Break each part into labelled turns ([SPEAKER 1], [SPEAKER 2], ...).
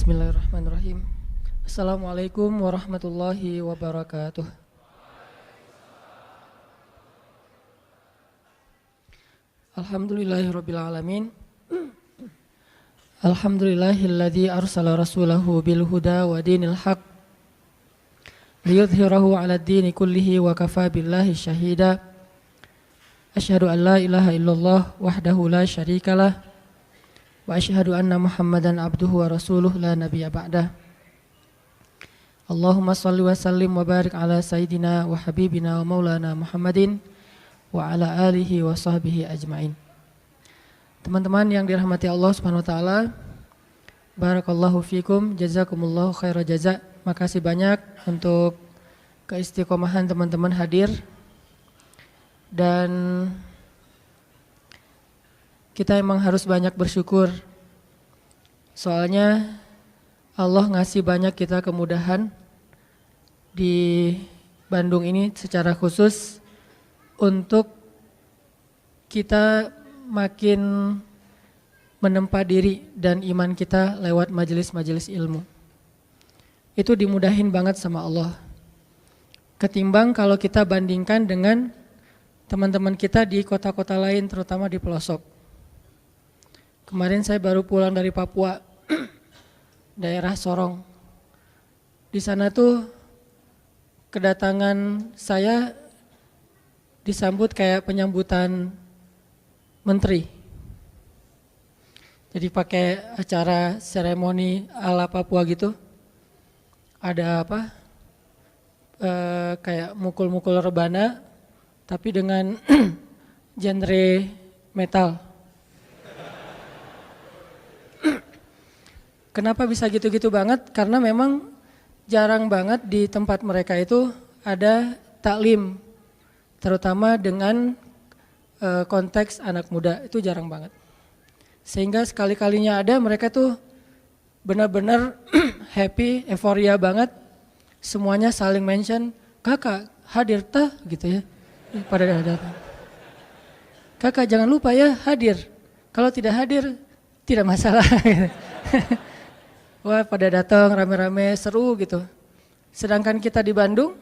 [SPEAKER 1] Bismillahirrahmanirrahim. Assalamualaikum warahmatullahi wabarakatuh. Alhamdulillahirabbil alamin. Alhamdulillahilladzi arsala rasulahu bil huda wa dinil haq liyudhhirahu 'alad dini kullihi wa kafaa billahi syahida. Asyhadu an la ilaha illallah wahdahu la syarikalah wa asyhadu anna Muhammadan abduhu wa rasuluh la nabiyya ba'dah. Allahumma shalli wa sallim wa barik ala sayyidina wa habibina wa maulana Muhammadin wa ala alihi wa sahbihi ajmain. Teman-teman yang dirahmati Allah Subhanahu wa taala, barakallahu fikum, jazakumullahu khairal jaza. Makasih banyak untuk keistiqomahan teman-teman hadir. Dan kita emang harus banyak bersyukur. Soalnya Allah ngasih banyak kita kemudahan di Bandung ini secara khusus untuk kita makin menempa diri dan iman kita lewat majelis-majelis ilmu. Itu dimudahin banget sama Allah. Ketimbang kalau kita bandingkan dengan teman-teman kita di kota-kota lain, terutama di pelosok. Kemarin saya baru pulang dari Papua, daerah Sorong. Di sana tuh kedatangan saya disambut kayak penyambutan menteri. Jadi pakai acara seremoni ala Papua gitu. Ada apa? Kayak mukul-mukul rebana, tapi dengan genre metal. Kenapa bisa gitu-gitu banget? Karena memang jarang banget di tempat mereka itu ada taklim, terutama dengan konteks anak muda, itu jarang banget. Sehingga sekali-kalinya ada, mereka tuh benar-benar happy, euforia banget. Semuanya saling mention, kakak hadir tah gitu ya, pada datang. Kakak jangan lupa ya hadir, kalau tidak hadir tidak masalah. Wah, pada datang rame-rame, seru gitu. Sedangkan kita di Bandung,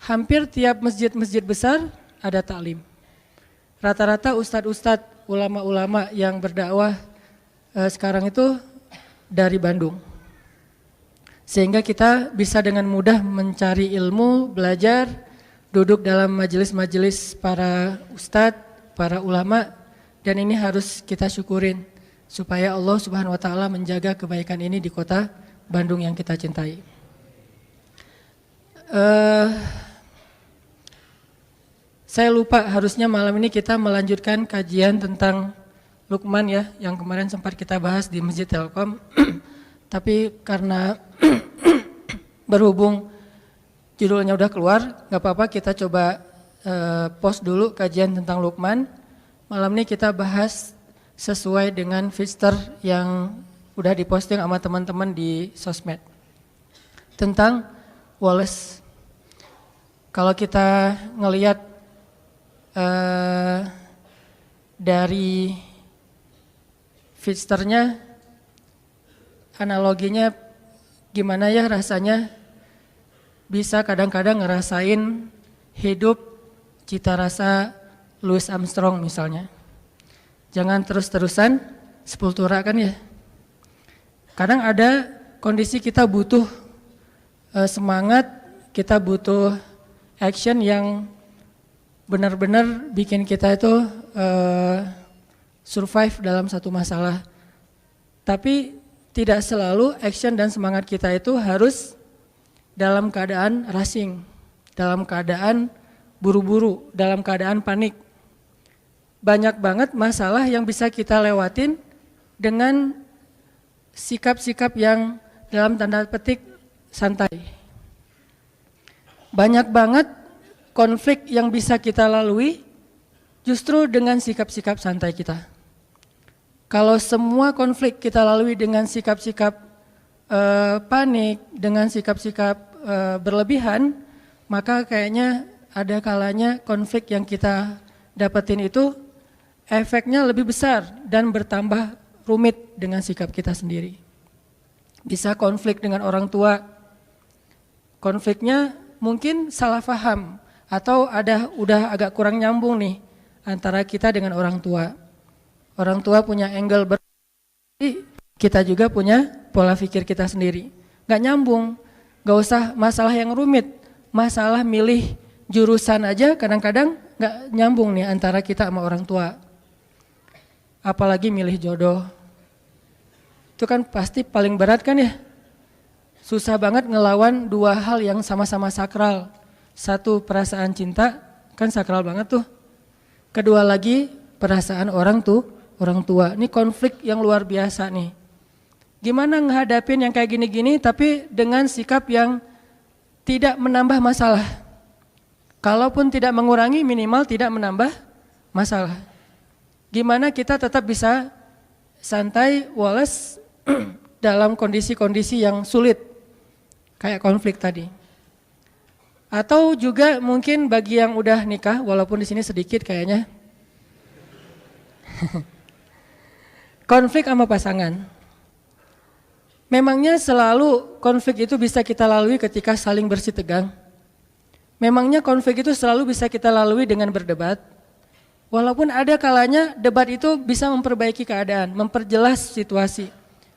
[SPEAKER 1] hampir tiap masjid-masjid besar ada taklim. Rata-rata ustadz-ustadz, ulama-ulama yang berdakwah sekarang itu dari Bandung. Sehingga kita bisa dengan mudah mencari ilmu, belajar, duduk dalam majelis-majelis para ustadz, para ulama, dan ini harus kita syukurin. Supaya Allah Subhanahu wa taala menjaga kebaikan ini di kota Bandung yang kita cintai. Saya lupa, harusnya malam ini kita melanjutkan kajian tentang Luqman ya, yang kemarin sempat kita bahas di Masjid Telkom. Tapi karena berhubung judulnya udah keluar, gak apa-apa, kita coba post dulu kajian tentang Luqman. Malam ini kita bahas sesuai dengan feature yang udah diposting sama teman-teman di sosmed tentang Wallace. Kalau kita ngelihat dari feature-nya, analoginya gimana ya rasanya bisa kadang-kadang ngerasain hidup cita rasa Louis Armstrong misalnya. Jangan terus-terusan sepultura kan ya. Kadang ada kondisi kita butuh semangat, kita butuh action yang benar-benar bikin kita itu survive dalam satu masalah. Tapi tidak selalu action dan semangat kita itu harus dalam keadaan rushing, dalam keadaan buru-buru, dalam keadaan panik. Banyak banget masalah yang bisa kita lewatin dengan sikap-sikap yang dalam tanda petik santai. Banyak banget konflik yang bisa kita lalui justru dengan sikap-sikap santai kita. Kalau semua konflik kita lalui dengan sikap-sikap panik, dengan sikap-sikap berlebihan, maka kayaknya ada kalanya konflik yang kita dapetin itu efeknya lebih besar dan bertambah rumit dengan sikap kita sendiri. bisa konflik dengan orang tua. Konfliknya mungkin salah paham atau udah agak kurang nyambung nih antara kita dengan orang tua. Orang tua punya angle kita juga punya pola pikir kita sendiri. Gak nyambung, gak usah masalah yang rumit, masalah milih jurusan aja kadang-kadang gak nyambung nih antara kita sama orang tua. Apalagi milih jodoh. Itu kan pasti paling berat kan ya. Susah banget ngelawan dua hal yang sama-sama sakral. Satu perasaan cinta, kan sakral banget tuh. Kedua lagi perasaan orang tua. Ini konflik yang luar biasa nih. Gimana ngehadapin yang kayak gini-gini tapi dengan sikap yang tidak menambah masalah. Kalaupun tidak mengurangi, minimal tidak menambah masalah. Gimana kita tetap bisa santai, walas dalam kondisi-kondisi yang sulit. Kayak konflik tadi. Atau juga mungkin bagi yang udah nikah, walaupun di sini sedikit kayaknya. Konflik sama pasangan. Memangnya selalu konflik itu bisa kita lalui ketika saling bersih tegang? Memangnya konflik itu selalu bisa kita lalui dengan berdebat? Walaupun ada kalanya debat itu bisa memperbaiki keadaan, memperjelas situasi.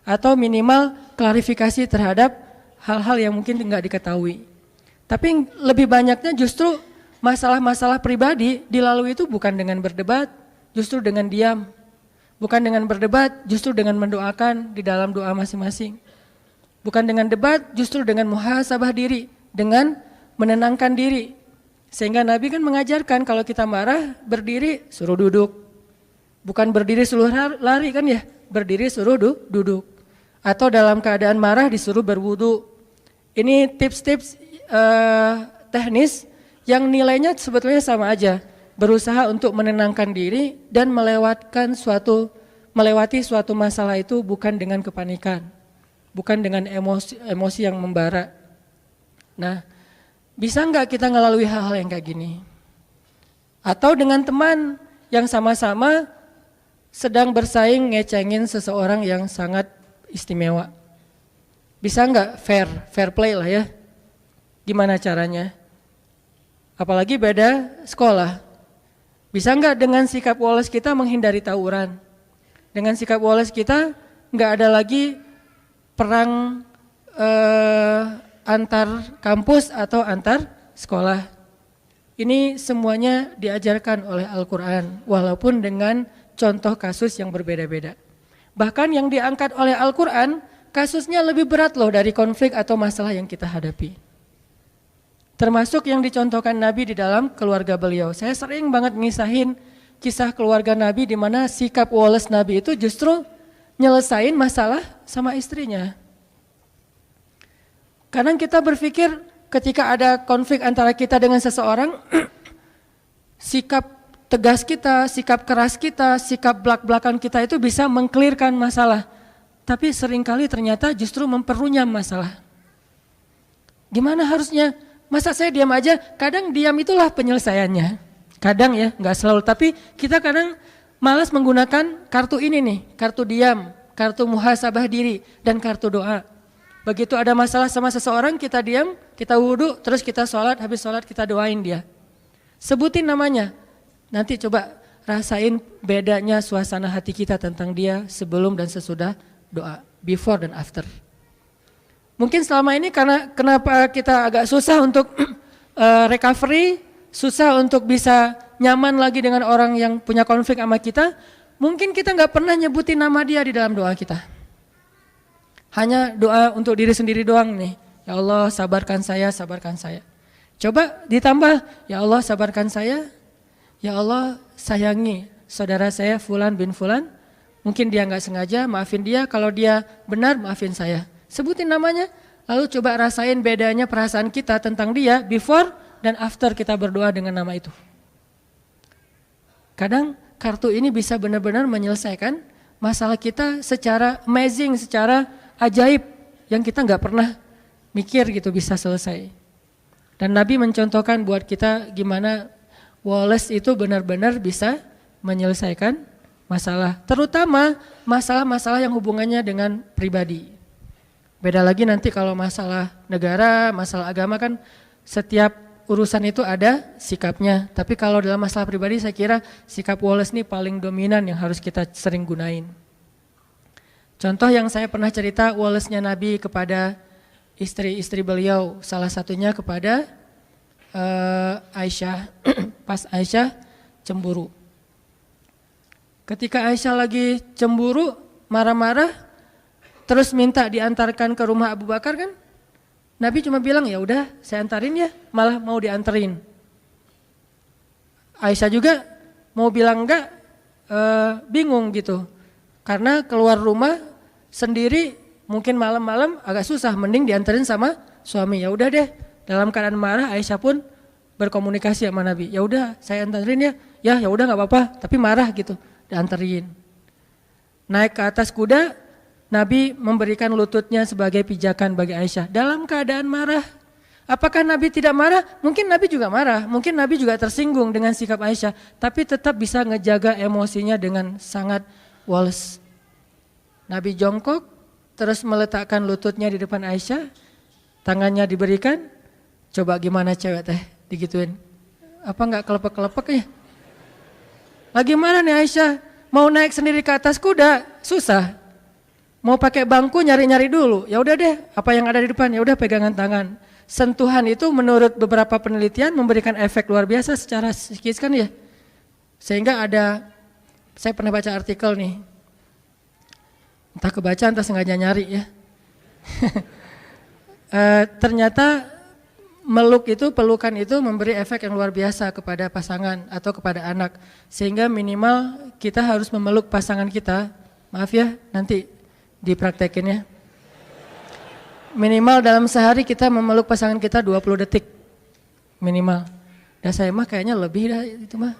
[SPEAKER 1] Atau minimal klarifikasi terhadap hal-hal yang mungkin tidak diketahui. Tapi lebih banyaknya justru masalah-masalah pribadi dilalui itu bukan dengan berdebat, justru dengan diam. Bukan dengan berdebat, justru dengan mendoakan di dalam doa masing-masing. Bukan dengan debat, justru dengan muhasabah diri, dengan menenangkan diri. Sehingga Nabi kan mengajarkan kalau kita marah, berdiri suruh duduk. Bukan berdiri suruh lari kan ya, berdiri suruh duduk. Atau dalam keadaan marah disuruh berwudu. Ini tips-tips teknis yang nilainya sebetulnya sama aja. Berusaha untuk menenangkan diri dan melewati suatu masalah itu bukan dengan kepanikan, bukan dengan emosi yang membara. Nah, bisa nggak kita ngelalui hal-hal yang kayak gini? Atau dengan teman yang sama-sama sedang bersaing ngecengin seseorang yang sangat istimewa. Bisa nggak fair play lah ya? Gimana caranya? Apalagi beda sekolah. Bisa nggak dengan sikap woles kita menghindari tawuran? Dengan sikap woles kita nggak ada lagi perang antar kampus atau antar sekolah. Ini semuanya diajarkan oleh Al-Quran, walaupun dengan contoh kasus yang berbeda-beda. Bahkan yang diangkat oleh Al-Quran, kasusnya lebih berat loh dari konflik atau masalah yang kita hadapi. Termasuk yang dicontohkan Nabi di dalam keluarga beliau. Saya sering banget ngisahin kisah keluarga Nabi di mana sikap woles Nabi itu justru nyelesain masalah sama istrinya. Kadang kita berpikir ketika ada konflik antara kita dengan seseorang, sikap tegas kita, sikap keras kita, sikap belak-belakan kita itu bisa mengklirkan masalah. Tapi seringkali ternyata justru memperunyam masalah. Gimana harusnya? Masa saya diam aja? Kadang diam itulah penyelesaiannya. Kadang ya, nggak selalu. Tapi kita kadang malas menggunakan kartu ini nih, kartu diam, kartu muhasabah diri, dan kartu doa. Begitu ada masalah sama seseorang, kita diam, kita wudhu, terus kita sholat, habis sholat kita doain dia. Sebutin namanya. Nanti coba rasain bedanya suasana hati kita tentang dia sebelum dan sesudah doa, before dan after. Mungkin selama ini karena kenapa kita agak susah untuk recovery, susah untuk bisa nyaman lagi dengan orang yang punya konflik sama kita, mungkin kita nggak pernah nyebutin nama dia di dalam doa kita. Hanya doa untuk diri sendiri doang nih. Ya Allah sabarkan saya, sabarkan saya. Coba ditambah, ya Allah sabarkan saya, ya Allah sayangi saudara saya Fulan bin Fulan. Mungkin dia nggak sengaja, maafin dia. Kalau dia benar, maafin saya. Sebutin namanya, lalu coba rasain bedanya perasaan kita tentang dia before dan after kita berdoa dengan nama itu. Kadang kartu ini bisa benar-benar menyelesaikan masalah kita secara amazing, secara ajaib yang kita nggak pernah mikir gitu bisa selesai. Dan Nabi mencontohkan buat kita gimana woles itu benar-benar bisa menyelesaikan masalah, terutama masalah-masalah yang hubungannya dengan pribadi. Beda lagi nanti kalau masalah negara, masalah agama kan setiap urusan itu ada sikapnya. Tapi kalau dalam masalah pribadi saya kira sikap Wallace ini paling dominan yang harus kita sering gunain. Contoh yang saya pernah cerita Wallace-nya Nabi kepada istri-istri beliau, salah satunya kepada Aisyah, pas Aisyah cemburu. Ketika Aisyah lagi cemburu, marah-marah, terus minta diantarkan ke rumah Abu Bakar kan, Nabi cuma bilang ya udah saya antarin ya, malah mau dianterin. Aisyah juga mau bilang enggak, bingung gitu, karena keluar rumah sendiri mungkin malam-malam agak susah, mending dianterin sama suami. Ya udah deh, dalam keadaan marah Aisyah pun berkomunikasi sama Nabi. Ya udah saya anterin ya, ya udah nggak apa-apa, tapi marah gitu, dianterin. Naik ke atas kuda, Nabi memberikan lututnya sebagai pijakan bagi Aisyah dalam keadaan marah. Apakah Nabi tidak marah? Mungkin Nabi juga marah, mungkin Nabi juga tersinggung dengan sikap Aisyah, tapi tetap bisa ngejaga emosinya dengan sangat Wallace. Nabi jongkok, terus meletakkan lututnya di depan Aisyah, tangannya diberikan. Coba gimana cewek teh digituin? Apa enggak kelepek-kelepek ya? Lagi mana nih Aisyah? Mau naik sendiri ke atas kuda, susah. Mau pakai bangku nyari-nyari dulu. Ya udah deh, apa yang ada di depan ya udah pegangan tangan. Sentuhan itu menurut beberapa penelitian memberikan efek luar biasa secara psikis kan ya. Sehingga ada, saya pernah baca artikel nih, entah kebaca entah sengaja nyari ya. Ternyata meluk itu, pelukan itu memberi efek yang luar biasa kepada pasangan atau kepada anak. Sehingga minimal kita harus memeluk pasangan kita, maaf ya nanti dipraktekin ya. Minimal dalam sehari kita memeluk pasangan kita 20 detik minimal. Dan saya mah kayaknya lebih dah itu mah.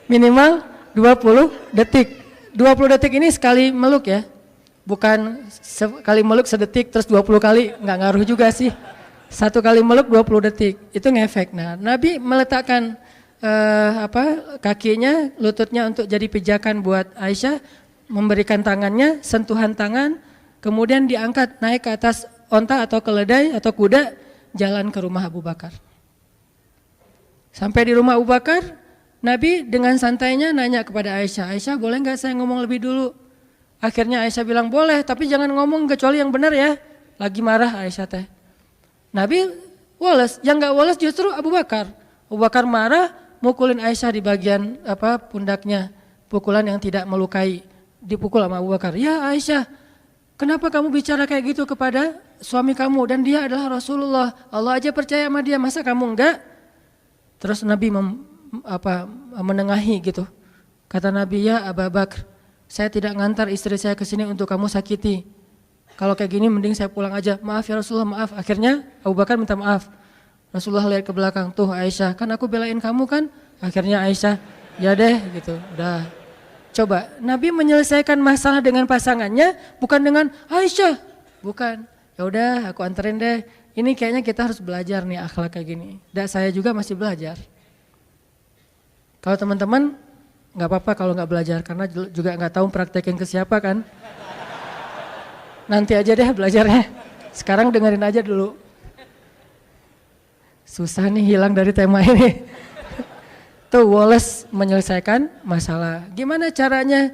[SPEAKER 1] Minimal 20 detik. 20 detik ini sekali meluk ya. Bukan sekali meluk sedetik terus 20 kali, nggak ngaruh juga sih. Satu kali meluk 20 detik, itu ngefek. Nah, Nabi meletakkan kakinya, lututnya untuk jadi pijakan buat Aisyah, memberikan tangannya, sentuhan tangan, kemudian diangkat naik ke atas onta atau keledai atau kuda, jalan ke rumah Abu Bakar. Sampai di rumah Abu Bakar, Nabi dengan santainya nanya kepada Aisyah, Aisyah boleh nggak saya ngomong lebih dulu? Akhirnya Aisyah bilang boleh, tapi jangan ngomong kecuali yang benar ya. Lagi marah Aisyah teh. Nabi Wallace, yang nggak Wallace justru Abu Bakar. Abu Bakar marah, mukulin Aisyah di bagian pundaknya, pukulan yang tidak melukai, dipukul sama Abu Bakar. Ya Aisyah, kenapa kamu bicara kayak gitu kepada suami kamu dan dia adalah Rasulullah? Allah aja percaya sama dia, masa kamu enggak? Terus Nabi menengahi gitu. Kata Nabi, ya Abu Bakar, saya tidak ngantar istri saya ke sini untuk kamu sakiti. Kalau kayak gini mending saya pulang aja. Maaf ya Rasulullah, maaf. Akhirnya Abu Bakar minta maaf. Rasulullah lihat ke belakang, tuh Aisyah, kan aku belain kamu kan? Akhirnya Aisyah, ya deh gitu, udah. Coba, Nabi menyelesaikan masalah dengan pasangannya, bukan dengan Aisyah, bukan. Ya udah, aku anterin deh. Ini kayaknya kita harus belajar nih akhlak kayak gini. Dan saya juga masih belajar. Kalau teman-teman nggak apa-apa kalau nggak belajar, karena juga nggak tahu praktekin ke siapa kan. Nanti aja deh belajarnya. Sekarang dengerin aja dulu. Susah nih hilang dari tema ini. Tuh Wallace menyelesaikan masalah. Gimana caranya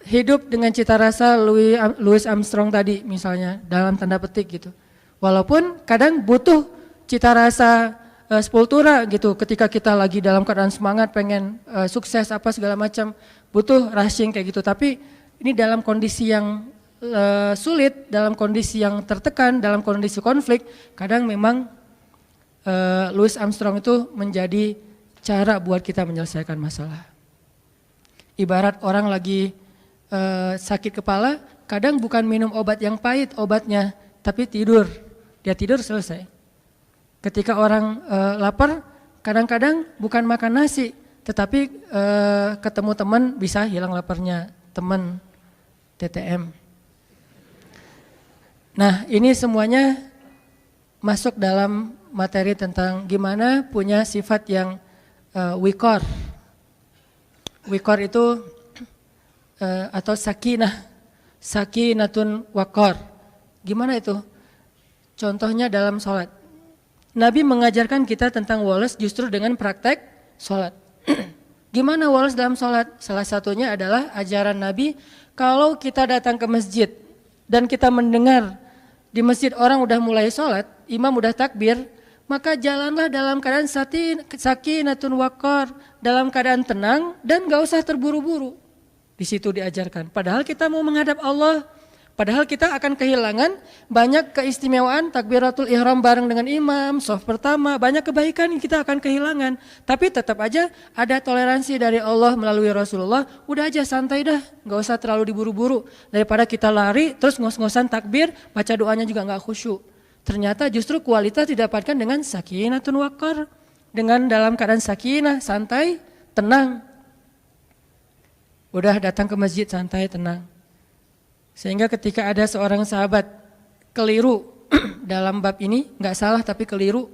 [SPEAKER 1] hidup dengan cita rasa Louis Armstrong tadi misalnya, dalam tanda petik gitu. Walaupun kadang butuh cita rasa sepultura gitu, ketika kita lagi dalam keadaan semangat pengen sukses apa segala macam, butuh rushing kayak gitu. Tapi ini dalam kondisi yang sulit, dalam kondisi yang tertekan, dalam kondisi konflik, kadang memang Louis Armstrong itu menjadi cara buat kita menyelesaikan masalah. Ibarat orang lagi sakit kepala, kadang bukan minum obat yang pahit obatnya, tapi tidur. Dia tidur selesai. Ketika orang lapar, kadang-kadang bukan makan nasi, tetapi ketemu teman bisa hilang laparnya, teman TTM. Nah, ini semuanya masuk dalam materi tentang gimana punya sifat yang wikor. Wikor itu atau sakinah. sakinatun waqar. Gimana itu? Contohnya dalam sholat. Nabi mengajarkan kita tentang woles justru dengan praktek sholat. Gimana woles dalam sholat? Salah satunya adalah ajaran Nabi, kalau kita datang ke masjid dan kita mendengar di masjid orang udah mulai sholat, imam udah takbir, maka jalanlah dalam keadaan sakinatun waqar, dalam keadaan tenang dan gak usah terburu-buru. Di situ diajarkan. Padahal kita mau menghadap Allah, padahal kita akan kehilangan banyak keistimewaan takbiratul ihram bareng dengan imam, shaf pertama, banyak kebaikan yang kita akan kehilangan. Tapi tetap aja ada toleransi dari Allah melalui Rasulullah. Udah aja santai dah, gak usah terlalu diburu-buru. Daripada kita lari terus ngos-ngosan takbir, baca doanya juga gak khusyuk. Ternyata justru kualitas didapatkan dengan sakinatun waqar, dengan dalam keadaan sakinah, santai, tenang. Udah datang ke masjid santai, tenang. Sehingga ketika ada seorang sahabat keliru dalam bab ini, gak salah tapi keliru,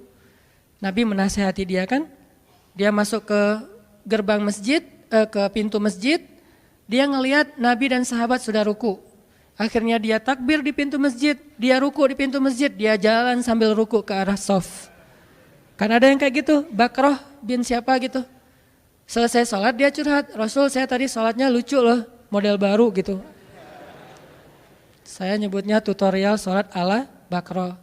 [SPEAKER 1] Nabi menasihati dia kan, dia masuk ke gerbang masjid, ke pintu masjid, dia ngelihat Nabi dan sahabat sudah ruku. Akhirnya dia takbir di pintu masjid, dia ruku di pintu masjid, dia jalan sambil ruku ke arah shaf. Kan ada yang kayak gitu, Bakroh bin siapa gitu. Selesai sholat dia curhat, Rasul saya tadi sholatnya lucu loh, model baru gitu. Saya nyebutnya tutorial sholat ala Bakroh.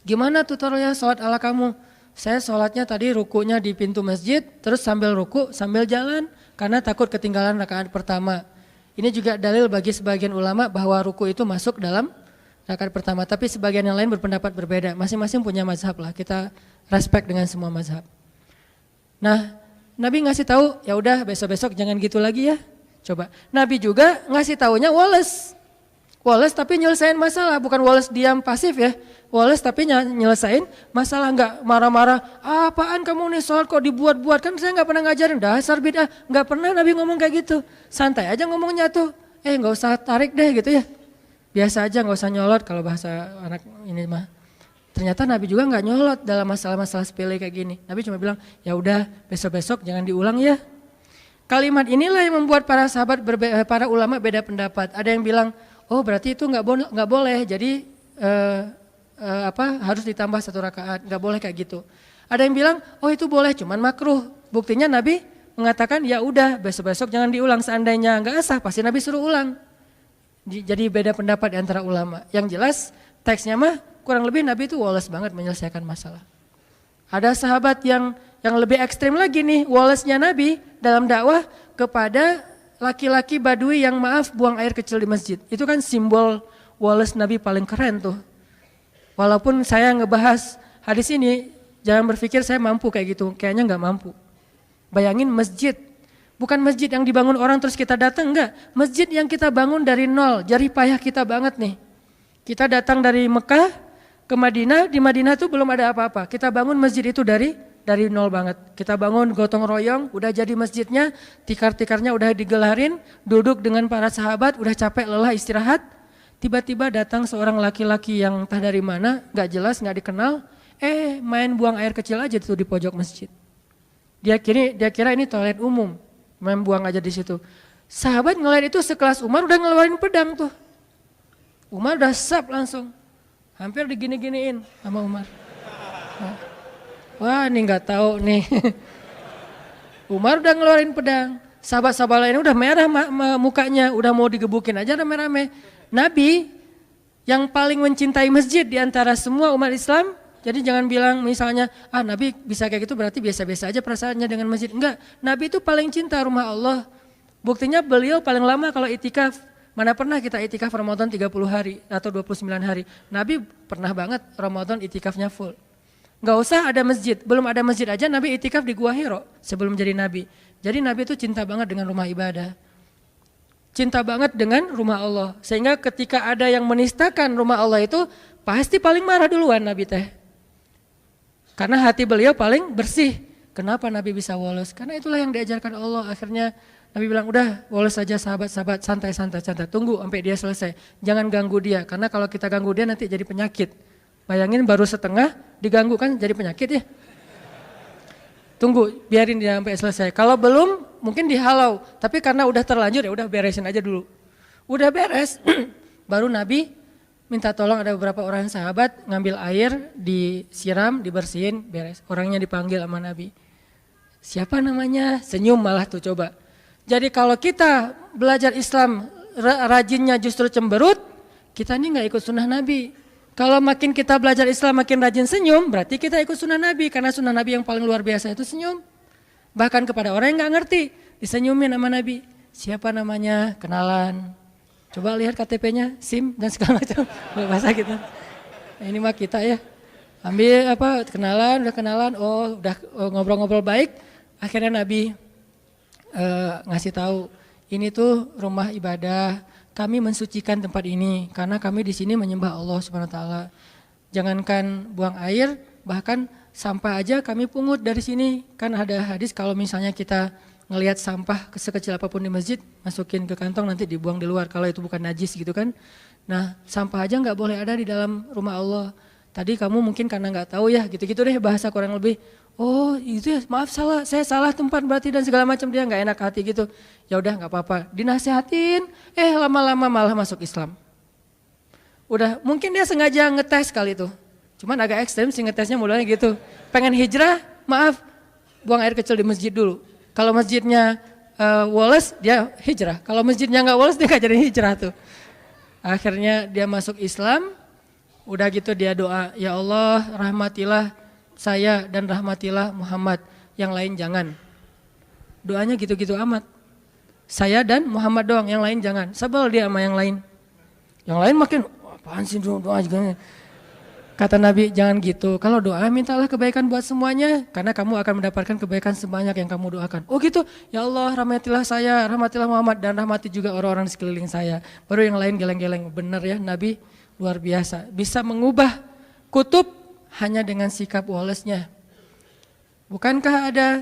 [SPEAKER 1] Gimana tutorial sholat ala kamu? Saya sholatnya tadi rukunya di pintu masjid, terus sambil ruku, sambil jalan, karena takut ketinggalan rakaat pertama. Ini juga dalil bagi sebagian ulama bahwa ruku itu masuk dalam rakaat pertama. Tapi sebagian yang lain berpendapat berbeda, masing-masing punya mazhab lah, kita respect dengan semua mazhab. Nah, Nabi ngasih tahu, ya udah besok-besok jangan gitu lagi ya. Coba. Nabi juga ngasih taunya woles. Woles tapi nyelesain masalah, bukan woles diam pasif ya. Woles tapi nyelesain masalah, enggak marah-marah. Apaan kamu nih sholat kok dibuat-buat, kan saya enggak pernah ngajarin, dasar bid'ah. Enggak pernah Nabi ngomong kayak gitu. Santai aja ngomongnya tuh. Enggak usah tarik deh gitu ya. Biasa aja, enggak usah nyolot kalau bahasa anak ini mah. Ternyata Nabi juga nggak nyolot dalam masalah-masalah sepele kayak gini. Nabi cuma bilang, ya udah besok-besok jangan diulang ya. Kalimat inilah yang membuat para sahabat, para ulama beda pendapat. Ada yang bilang, oh berarti itu nggak boleh. Jadi harus ditambah 1 rakaat, nggak boleh kayak gitu. Ada yang bilang, oh itu boleh, cuman makruh. Buktinya Nabi mengatakan, ya udah besok-besok jangan diulang. Seandainya nggak sah, pasti Nabi suruh ulang. Jadi beda pendapat di antara ulama. Yang jelas teksnya mah kurang lebih Nabi itu woles banget menyelesaikan masalah. Ada sahabat yang lebih ekstrim lagi nih, wolesnya Nabi dalam dakwah kepada laki-laki Badui yang buang air kecil di masjid. Itu kan simbol woles Nabi paling keren tuh. Walaupun saya ngebahas hadis ini, jangan berpikir saya mampu kayak gitu, kayaknya nggak mampu. Bayangin masjid, bukan masjid yang dibangun orang terus kita datang, enggak. Masjid yang kita bangun dari nol, jerih payah kita banget nih. Kita datang dari Mekah ke Madinah, di Madinah tuh belum ada apa-apa. Kita bangun masjid itu dari nol banget. Kita bangun gotong royong, udah jadi masjidnya, tikar-tikarnya udah digelarin, duduk dengan para sahabat, udah capek lelah istirahat. Tiba-tiba datang seorang laki-laki yang entah dari mana, gak jelas, gak dikenal, main buang air kecil aja tuh di pojok masjid. Dia kira ini toilet umum, main buang aja di situ. Sahabat ngeliat itu sekelas Umar udah ngeluarin pedang tuh. Umar udah sap langsung. Hampir digini-giniin sama Umar. Wah ini gak tahu nih. Umar udah ngeluarin pedang. Sahabat-sahabat lain udah merah mukanya, udah mau digebukin aja rame-rame. Nabi yang paling mencintai masjid di antara semua umat Islam. Jadi jangan bilang misalnya, Nabi bisa kayak gitu berarti biasa-biasa aja perasaannya dengan masjid. Enggak, Nabi itu paling cinta rumah Allah. Buktinya beliau paling lama kalau itikaf. Mana pernah kita itikaf Ramadan 30 hari atau 29 hari. Nabi pernah banget Ramadan itikafnya full. Gak usah ada masjid, belum ada masjid aja Nabi itikaf di Gua Hiro sebelum jadi Nabi. Jadi Nabi itu cinta banget dengan rumah ibadah. Cinta banget dengan rumah Allah. Sehingga ketika ada yang menistakan rumah Allah itu pasti paling marah duluan Nabi teh. Karena hati beliau paling bersih. Kenapa Nabi bisa woles? Karena itulah yang diajarkan Allah. Akhirnya Nabi bilang, udah woles saja sahabat-sahabat, santai-santai, tunggu sampai dia selesai. Jangan ganggu dia, karena kalau kita ganggu dia nanti jadi penyakit. Bayangin baru setengah diganggu kan jadi penyakit ya. Tunggu, biarin dia sampai selesai. Kalau belum mungkin dihalau, tapi karena udah terlanjur ya udah beresin aja dulu. Udah beres, baru Nabi minta tolong, ada beberapa orang sahabat ngambil air, disiram, dibersihin, beres. Orangnya dipanggil sama Nabi. Siapa namanya? Senyum malah tuh coba. Jadi kalau kita belajar Islam rajinnya justru cemberut, kita ini nggak ikut sunnah Nabi. Kalau makin kita belajar Islam makin rajin senyum, berarti kita ikut sunnah Nabi. Karena sunnah Nabi yang paling luar biasa itu senyum. Bahkan kepada orang yang nggak ngerti, disenyumin sama Nabi. Siapa namanya? Kenalan. Coba lihat KTP-nya, SIM dan segala macam. Bahasa kita. Nah, ini mah kita ya. Ambil kenalan, udah kenalan, udah ngobrol-ngobrol baik. Akhirnya Nabi ngasih tahu, ini tuh rumah ibadah. Kami mensucikan tempat ini karena kami di sini menyembah Allah Subhanahu wa taala. Jangankan buang air, bahkan sampah aja kami pungut dari sini. Kan ada hadis kalau misalnya kita ngelihat sampah sekecil apapun di masjid, masukin ke kantong nanti dibuang di luar kalau itu bukan najis gitu kan. Nah, sampah aja nggak boleh ada di dalam rumah Allah. Tadi kamu mungkin karena nggak tahu ya, gitu-gitu deh bahasa kurang lebih. Oh itu ya, maaf salah, saya salah tempat berarti dan segala macam, dia nggak enak hati gitu. Ya udah nggak apa-apa, dinasihatin, lama-lama malah masuk Islam. Udah mungkin dia sengaja ngetes kali itu, cuman agak ekstrem sih ngetesnya mulanya gitu. Pengen hijrah, maaf, buang air kecil di masjid dulu. Kalau masjidnya woles, dia hijrah. Kalau masjidnya nggak woles, dia nggak jadi hijrah tuh. Akhirnya dia masuk Islam, udah gitu dia doa, ya Allah rahmatilah saya dan rahmatilah Muhammad, yang lain jangan. Doanya gitu-gitu amat. Saya dan Muhammad doang, yang lain jangan. Sebel dia sama yang lain. Yang lain makin, apaan sih doa juga. Kata Nabi, jangan gitu. Kalau doa mintalah kebaikan buat semuanya, karena kamu akan mendapatkan kebaikan sebanyak yang kamu doakan. Oh gitu, ya Allah rahmatilah saya, rahmatilah Muhammad, dan rahmati juga orang-orang di sekeliling saya. Baru yang lain geleng-geleng. Benar ya, Nabi luar biasa. Bisa mengubah kutub hanya dengan sikap wolesnya. Bukankah ada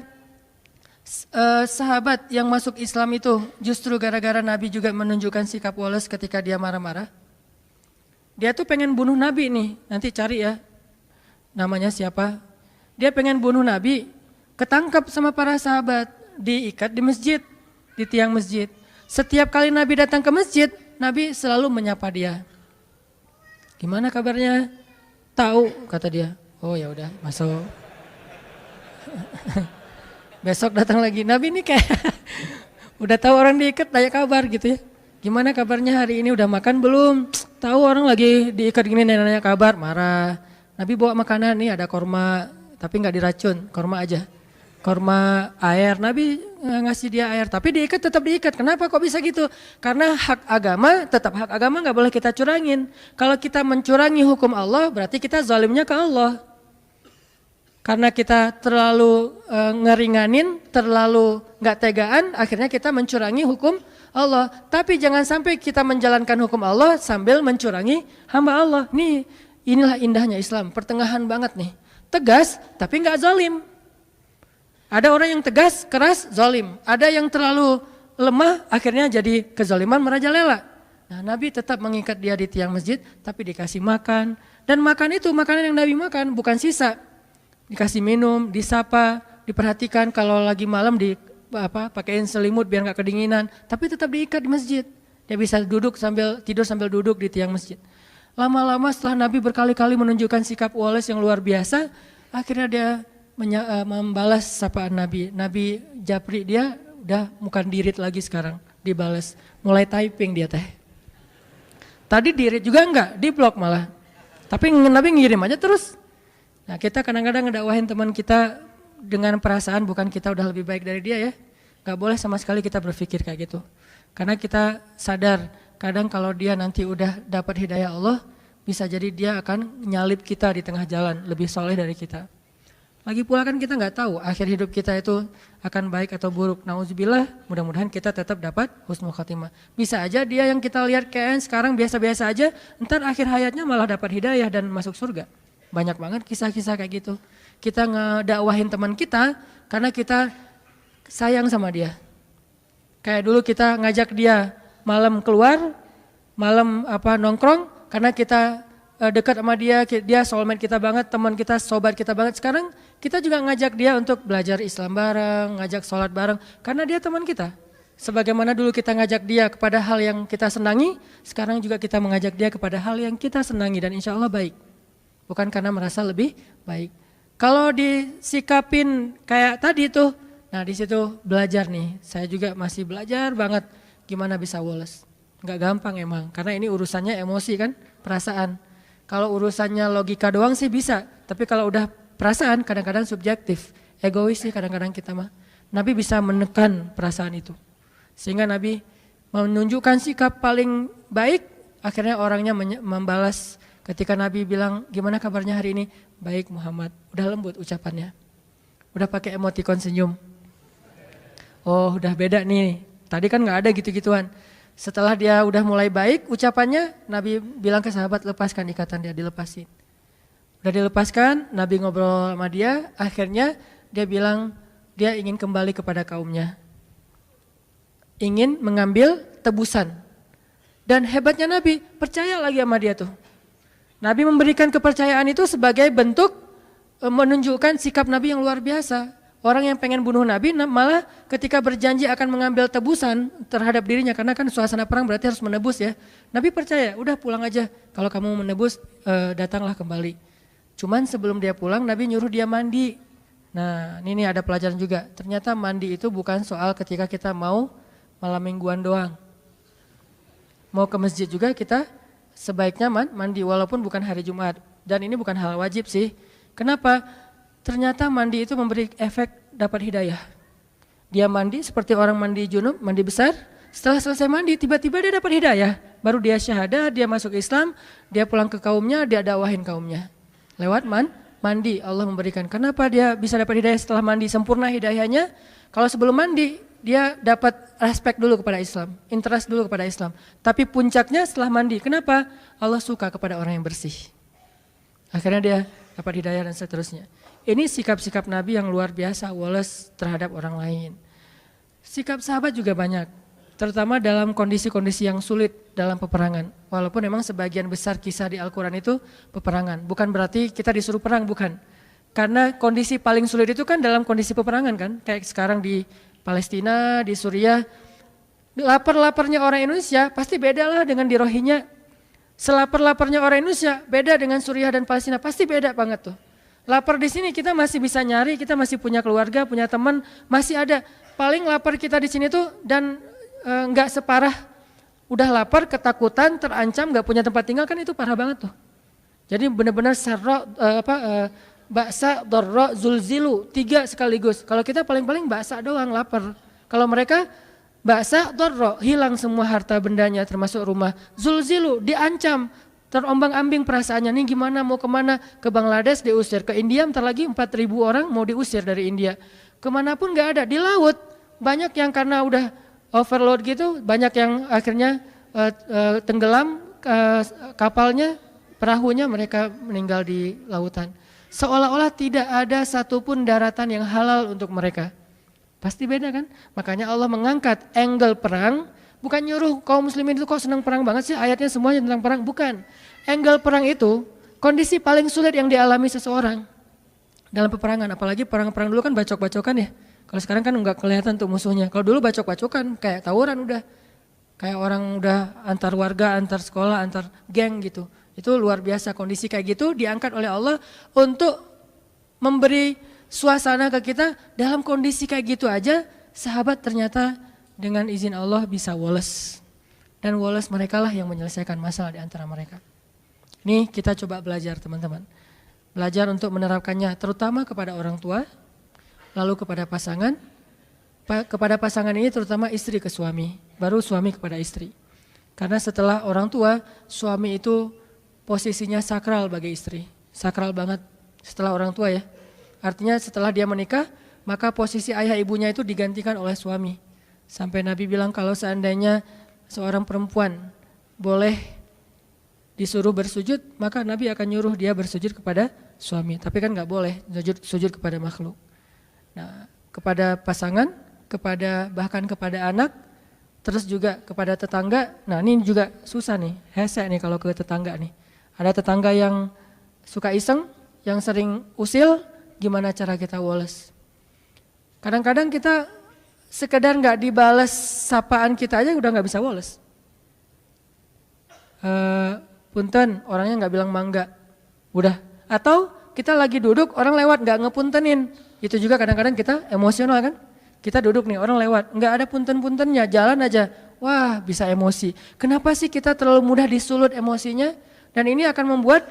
[SPEAKER 1] sahabat yang masuk Islam itu justru gara-gara Nabi juga menunjukkan sikap woles ketika dia marah-marah? Dia tuh pengen bunuh Nabi nih, nanti cari ya namanya siapa. Dia pengen bunuh Nabi, ketangkap sama para sahabat, diikat di masjid, di tiang masjid. Setiap kali Nabi datang ke masjid, Nabi selalu menyapa dia. Gimana kabarnya? Tahu, kata dia. Oh ya udah, masuk. Besok datang lagi. Nabi ini kayak udah tahu orang diikat, tanya kabar gitu ya. Gimana kabarnya hari ini, udah makan belum? Tahu orang lagi diikat gini, nanya kabar, marah. Nabi bawa makanan nih, ada korma, tapi nggak diracun, korma aja. Korma air, Nabi ngasih dia air, tapi diikat tetap diikat. Kenapa kok bisa gitu? Karena hak agama, tetap hak agama nggak boleh kita curangin. Kalau kita mencurangi hukum Allah, berarti kita zalimnya ke Allah. Karena kita terlalu ngeringanin, terlalu nggak tegaan, akhirnya kita mencurangi hukum Allah. Tapi jangan sampai kita menjalankan hukum Allah sambil mencurangi hamba Allah. Inilah indahnya Islam, pertengahan banget nih. Tegas, tapi nggak zalim. Ada orang yang tegas, keras, zalim. Ada yang terlalu lemah, akhirnya jadi kezaliman merajalela. Nah, Nabi tetap mengikat dia di tiang masjid, tapi dikasih makan. Dan makan itu, makanan yang Nabi makan, bukan sisa. Dikasih minum, disapa, diperhatikan kalau lagi malam pakaiin selimut biar nggak kedinginan. Tapi tetap diikat di masjid. Dia bisa tidur sambil duduk di tiang masjid. Lama-lama setelah Nabi berkali-kali menunjukkan sikap woles yang luar biasa, akhirnya dia membalas sapaan Nabi. Nabi japri dia udah bukan dirit lagi sekarang, dibalas. Mulai typing dia teh. Tadi dirit juga enggak, diblok malah. Tapi Nabi ngirim aja terus. Nah kita kadang-kadang ngedakwahin teman kita dengan perasaan bukan kita udah lebih baik dari dia ya. Gak boleh sama sekali kita berpikir kayak gitu. Karena kita sadar kadang kalau dia nanti udah dapat hidayah Allah, bisa jadi dia akan nyalip kita di tengah jalan, lebih soleh dari kita. Lagi pula kan kita nggak tahu akhir hidup kita itu akan baik atau buruk. Nauzubillah, mudah-mudahan kita tetap dapat husnul khotimah. Bisa aja dia yang kita lihat kayak sekarang biasa-biasa aja, ntar akhir hayatnya malah dapat hidayah dan masuk surga. Banyak banget kisah-kisah kayak gitu. Kita ngedakwahin teman kita karena kita sayang sama dia. Kayak dulu kita ngajak dia malam keluar, malam nongkrong karena kita dekat sama dia soulmate kita banget, teman kita, sobat kita banget. Sekarang kita juga ngajak dia untuk belajar Islam bareng, ngajak sholat bareng, karena dia teman kita. Sebagaimana dulu kita ngajak dia kepada hal yang kita senangi, sekarang juga kita mengajak dia kepada hal yang kita senangi dan insya Allah baik. Bukan karena merasa lebih baik. Kalau disikapin kayak tadi tuh, nah di situ belajar nih. Saya juga masih belajar banget gimana bisa woles. Nggak gampang emang, karena ini urusannya emosi kan, perasaan. Kalau urusannya logika doang sih bisa, tapi kalau udah perasaan kadang-kadang subjektif, egois sih kadang-kadang kita mah. Nabi bisa menekan perasaan itu. Sehingga Nabi menunjukkan sikap paling baik, akhirnya orangnya membalas ketika Nabi bilang, gimana kabarnya hari ini? Baik Muhammad, udah lembut ucapannya. Udah pakai emotikon senyum. Oh udah beda nih, tadi kan gak ada gitu-gituan. Setelah dia udah mulai baik ucapannya, Nabi bilang ke sahabat, lepaskan ikatan dia, dilepasin. Udah dilepaskan, Nabi ngobrol sama dia, akhirnya dia bilang dia ingin kembali kepada kaumnya. Ingin mengambil tebusan. Dan hebatnya Nabi, percaya lagi sama dia tuh. Nabi memberikan kepercayaan itu sebagai bentuk menunjukkan sikap Nabi yang luar biasa. Orang yang pengen bunuh Nabi malah ketika berjanji akan mengambil tebusan terhadap dirinya. Karena kan suasana perang berarti harus menebus ya. Nabi percaya, udah pulang aja. Kalau kamu menebus, datanglah kembali. Cuman sebelum dia pulang, Nabi nyuruh dia mandi. Nah ini ada pelajaran juga. Ternyata mandi itu bukan soal ketika kita mau malam mingguan doang. Mau ke masjid juga kita sebaiknya mandi walaupun bukan hari Jumat. Dan ini bukan hal wajib sih. Kenapa? Ternyata mandi itu memberi efek dapat hidayah. Dia mandi seperti orang mandi junub, mandi besar. Setelah selesai mandi tiba-tiba dia dapat hidayah. Baru dia syahadah, dia masuk Islam, dia pulang ke kaumnya, dia dakwahin kaumnya. Lewat mandi Allah memberikan. Kenapa dia bisa dapat hidayah setelah mandi? Sempurna hidayahnya. Kalau sebelum mandi dia dapat respect dulu kepada Islam, interest dulu kepada Islam. Tapi puncaknya setelah mandi. Kenapa? Allah suka kepada orang yang bersih. Akhirnya dia dapat hidayah dan seterusnya. Ini sikap-sikap Nabi yang luar biasa, woles terhadap orang lain. Sikap sahabat juga banyak, terutama dalam kondisi-kondisi yang sulit dalam peperangan. Walaupun memang sebagian besar kisah di Al-Quran itu peperangan. Bukan berarti kita disuruh perang, bukan. Karena kondisi paling sulit itu kan dalam kondisi peperangan kan. Kayak sekarang di Palestina, di Suriah, lapar-laparnya orang Indonesia pasti beda lah dengan di Rohingya. Selapar-laparnya orang Indonesia beda dengan Suriah dan Palestina, pasti beda banget tuh. Lapar di sini kita masih bisa nyari, kita masih punya keluarga, punya teman, masih ada. Paling lapar kita di sini tuh dan nggak separah udah lapar, ketakutan, terancam, nggak punya tempat tinggal kan itu parah banget tuh. Jadi benar-benar baksa, dorro, zulzilu, 3 sekaligus. Kalau kita paling-paling baksa doang lapar. Kalau mereka baksa, dorro, hilang semua harta bendanya termasuk rumah. Zulzilu, diancam, terombang-ambing perasaannya. Nih gimana, mau kemana? Ke Bangladesh diusir, ke India bentar lagi 4.000 orang mau diusir dari India. Kemanapun gak ada, di laut. Banyak yang karena udah overload gitu, banyak yang akhirnya tenggelam kapalnya, perahunya, mereka meninggal di lautan. Seolah-olah tidak ada satupun daratan yang halal untuk mereka. Pasti beda kan? Makanya Allah mengangkat angle perang, bukan nyuruh kaum muslimin itu kok senang perang banget sih, ayatnya semuanya tentang perang, bukan. Angle perang itu kondisi paling sulit yang dialami seseorang dalam peperangan, apalagi perang-perang dulu kan bacok-bacokan ya. Kalau sekarang kan enggak kelihatan tuh musuhnya. Kalau dulu bacok-bacokan kayak tawuran udah. Kayak orang udah antar warga, antar sekolah, antar geng gitu. Itu luar biasa, kondisi kayak gitu diangkat oleh Allah untuk memberi suasana ke kita. Dalam kondisi kayak gitu aja sahabat ternyata dengan izin Allah bisa woles. Dan woles mereka lah yang menyelesaikan masalah di antara mereka. Nih kita coba belajar teman-teman. Belajar untuk menerapkannya terutama kepada orang tua, lalu kepada pasangan. Kepada pasangan ini terutama istri ke suami, baru suami kepada istri. Karena setelah orang tua, suami itu posisinya sakral bagi istri, sakral banget setelah orang tua ya. Artinya setelah dia menikah, maka posisi ayah ibunya itu digantikan oleh suami. Sampai Nabi bilang kalau seandainya seorang perempuan boleh disuruh bersujud, maka Nabi akan nyuruh dia bersujud kepada suami. Tapi kan gak boleh sujud kepada makhluk. Nah, kepada pasangan, bahkan kepada anak, terus juga kepada tetangga. Nah ini juga susah nih, hese nih kalau ke tetangga nih. Ada tetangga yang suka iseng, yang sering usil, gimana cara kita woles. Kadang-kadang kita sekedar nggak dibales sapaan kita aja udah nggak bisa woles. Punten, orangnya nggak bilang mangga, udah. Atau kita lagi duduk, orang lewat nggak ngepuntenin, itu juga kadang-kadang kita emosional kan. Kita duduk nih, orang lewat, nggak ada punten-puntennya, jalan aja, wah bisa emosi. Kenapa sih kita terlalu mudah disulut emosinya? Dan ini akan membuat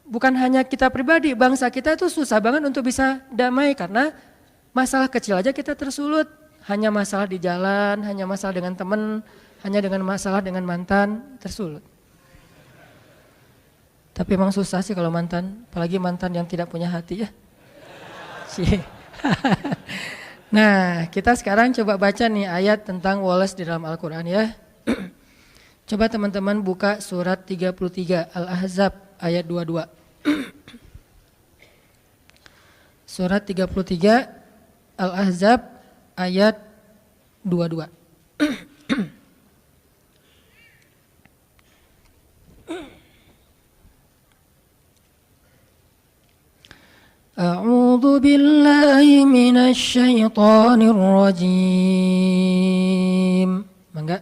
[SPEAKER 1] bukan hanya kita pribadi, bangsa kita itu susah banget untuk bisa damai karena masalah kecil aja kita tersulut. Hanya masalah di jalan, hanya masalah dengan teman, hanya dengan masalah dengan mantan, tersulut. Tapi emang susah sih kalau mantan, apalagi mantan yang tidak punya hati ya. Nah, kita sekarang coba baca nih ayat tentang woles di dalam Al-Quran ya. Coba teman-teman buka surat 33 Al-Ahzab ayat 22. Surat 33 Al-Ahzab ayat 22. A'udzu billahi minasy syaithanir rajim. Mangga.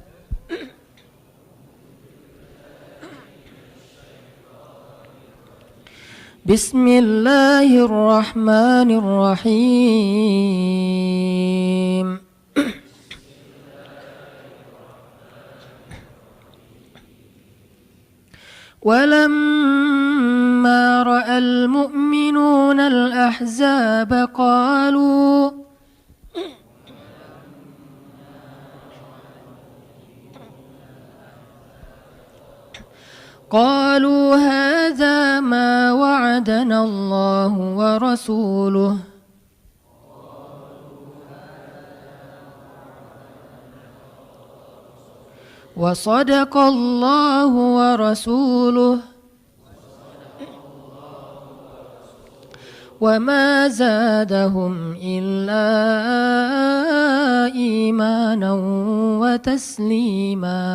[SPEAKER 1] Bismillahirrahmanirrahim. ولما رأى المؤمنون الأحزاب قالوا هذا ما وعدنا الله ورسوله وصدق الله ورسوله وما زادهم إلا إيمانا وتسليما.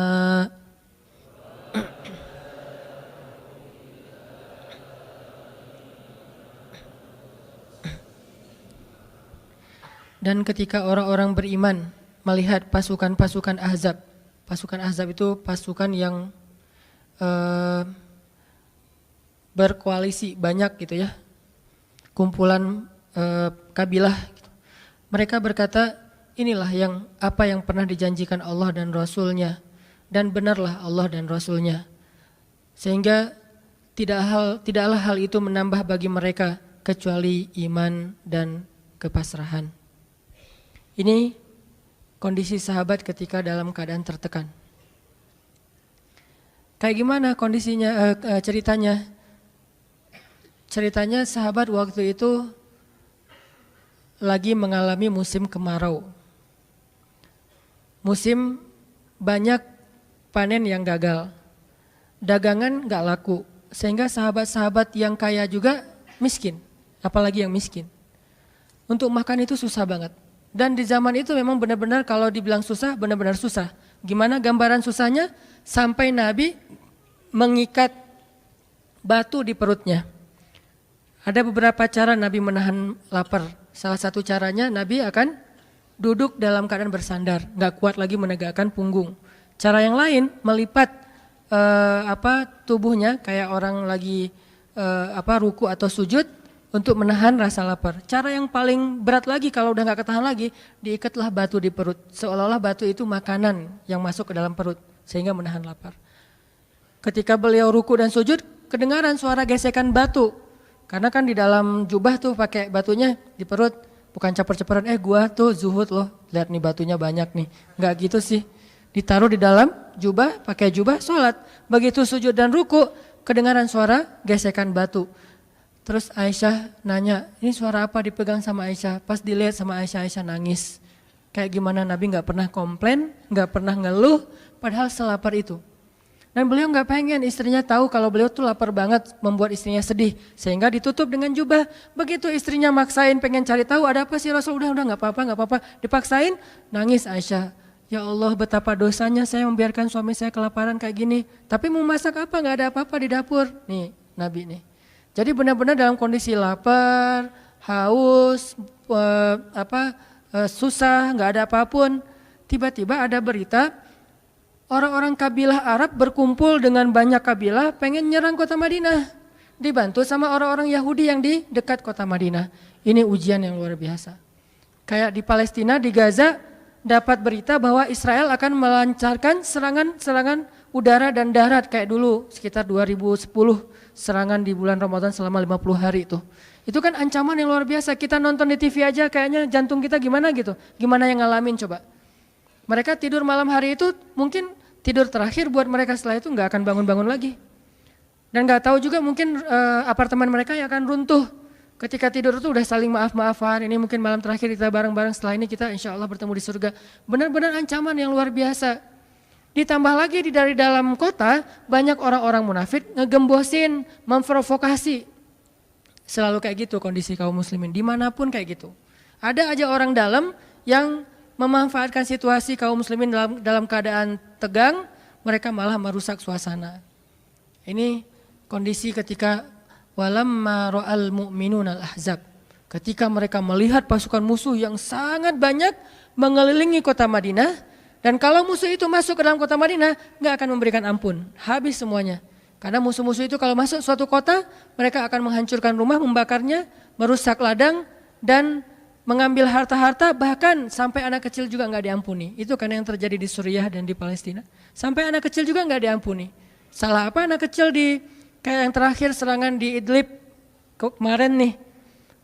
[SPEAKER 1] Dan ketika orang-orang beriman melihat pasukan-pasukan Ahzab, pasukan Ahzab itu pasukan yang berkoalisi banyak gitu ya, kumpulan kabilah gitu. Mereka berkata, inilah apa yang pernah dijanjikan Allah dan Rasulnya, dan benarlah Allah dan Rasulnya. Sehingga tidaklah hal itu menambah bagi mereka kecuali iman dan kepasrahan. Ini kondisi sahabat ketika dalam keadaan tertekan. Kayak gimana kondisinya, ceritanya? Ceritanya sahabat waktu itu lagi mengalami musim kemarau. Musim banyak panen yang gagal. Dagangan gak laku. Sehingga sahabat-sahabat yang kaya juga miskin. Apalagi yang miskin. Untuk makan itu susah banget. Dan di zaman itu memang benar-benar kalau dibilang susah, benar-benar susah. Gimana gambaran susahnya? Sampai Nabi mengikat batu di perutnya. Ada beberapa cara Nabi menahan lapar. Salah satu caranya Nabi akan duduk dalam keadaan bersandar, nggak kuat lagi menegakkan punggung. Cara yang lain melipat tubuhnya kayak orang lagi ruku atau sujud untuk menahan rasa lapar. Cara yang paling berat lagi kalau udah nggak ketahan lagi, diikatlah batu di perut. Seolah-olah batu itu makanan yang masuk ke dalam perut sehingga menahan lapar. Ketika beliau ruku dan sujud, kedengaran suara gesekan batu. Karena kan di dalam jubah tuh pakai batunya di perut, bukan caper-caperan, gua tuh zuhud loh, lihat nih batunya banyak nih. Nggak gitu sih. Ditaruh di dalam jubah, pakai jubah sholat. Begitu sujud dan ruku, kedengaran suara gesekan batu. Terus Aisyah nanya, ini suara apa dipegang sama Aisyah? Pas dilihat sama Aisyah, Aisyah nangis. Kayak gimana Nabi gak pernah komplain, gak pernah ngeluh, padahal selapar itu. Dan beliau gak pengen istrinya tahu kalau beliau tuh lapar banget, membuat istrinya sedih. Sehingga ditutup dengan jubah. Begitu istrinya maksain pengen cari tahu ada apa sih Rasul, udah gak apa-apa. Dipaksain, nangis Aisyah. Ya Allah betapa dosanya saya membiarkan suami saya kelaparan kayak gini. Tapi mau masak apa, gak ada apa-apa di dapur. Nih Nabi nih. Jadi benar-benar dalam kondisi lapar, haus, susah, nggak ada apapun. Tiba-tiba ada berita orang-orang kabilah Arab berkumpul dengan banyak kabilah pengen nyerang kota Madinah. Dibantu sama orang-orang Yahudi yang di dekat kota Madinah. Ini ujian yang luar biasa. Kayak di Palestina, di Gaza, dapat berita bahwa Israel akan melancarkan serangan udara dan darat kayak dulu sekitar 2010 serangan di bulan Ramadan selama 50 hari itu. Itu kan ancaman yang luar biasa. Kita nonton di TV aja kayaknya jantung kita gimana gitu. Gimana yang ngalamin coba. Mereka tidur malam hari itu mungkin tidur terakhir buat mereka, setelah itu nggak akan bangun-bangun lagi. Dan nggak tahu juga mungkin apartemen mereka yang akan runtuh. Ketika tidur itu udah saling maaf-maafan, ini mungkin malam terakhir kita bareng-bareng, setelah ini kita insya Allah bertemu di surga. Benar-benar ancaman yang luar biasa. Ditambah lagi dari dalam kota banyak orang-orang munafik ngegembosin, memprovokasi. Selalu kayak gitu kondisi kaum muslimin, dimanapun kayak gitu. Ada aja orang dalam yang memanfaatkan situasi kaum muslimin dalam keadaan tegang, mereka malah merusak suasana. Ini kondisi ketika walamma ra'al mu'minun al-ahzab. Ketika mereka melihat pasukan musuh yang sangat banyak mengelilingi kota Madinah, dan kalau musuh itu masuk ke dalam kota Madinah, nggak akan memberikan ampun, habis semuanya. Karena musuh-musuh itu kalau masuk suatu kota, mereka akan menghancurkan rumah, membakarnya, merusak ladang, dan mengambil harta-harta, bahkan sampai anak kecil juga nggak diampuni. Itu kan yang terjadi di Suriah dan di Palestina. Sampai anak kecil juga nggak diampuni. Salah apa anak kecil kayak yang terakhir serangan di Idlib kemarin nih,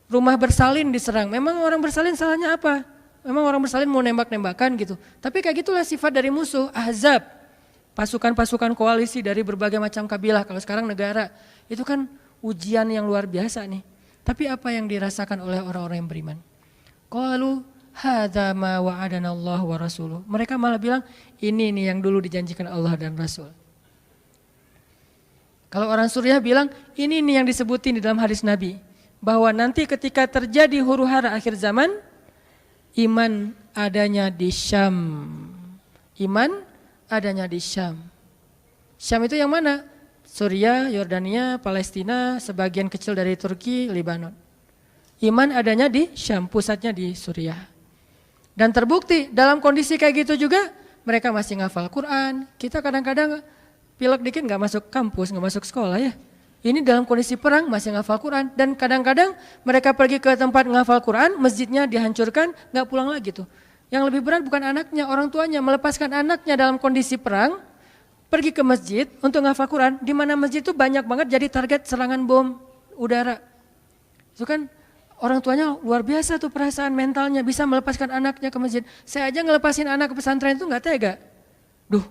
[SPEAKER 1] rumah bersalin diserang. Memang orang bersalin salahnya apa? Memang orang bersalin mau nembak-nembakan gitu. Tapi kayak gitulah sifat dari musuh, ahzab. Pasukan-pasukan koalisi dari berbagai macam kabilah, kalau sekarang negara. Itu kan ujian yang luar biasa nih. Tapi apa yang dirasakan oleh orang-orang yang beriman? Qalu hadza ma wa'adana Allah wa rasuluh. Mereka malah bilang, ini nih yang dulu dijanjikan Allah dan Rasul. Kalau orang Suriah bilang, ini nih yang disebutin di dalam hadis Nabi. Bahwa nanti ketika terjadi huru-hara akhir zaman, iman adanya di Syam. Iman adanya di Syam. Syam itu yang mana? Suriah, Yordania, Palestina, sebagian kecil dari Turki, Lebanon. Iman adanya di Syam, pusatnya di Suriah. Dan terbukti dalam kondisi kayak gitu juga, mereka masih ngafal Quran. Kita kadang-kadang pilek dikit nggak masuk kampus, nggak masuk sekolah ya. Ini dalam kondisi perang masih ngafal Quran. Dan kadang-kadang mereka pergi ke tempat ngafal Quran, masjidnya dihancurkan, nggak pulang lagi tuh. Yang lebih berat bukan anaknya, orang tuanya melepaskan anaknya dalam kondisi perang, pergi ke masjid untuk ngafal Quran, di mana masjid itu banyak banget jadi target serangan bom udara. Itu kan orang tuanya luar biasa tuh perasaan mentalnya, bisa melepaskan anaknya ke masjid. Saya aja ngelepasin anak ke pesantren itu nggak tega. Duh,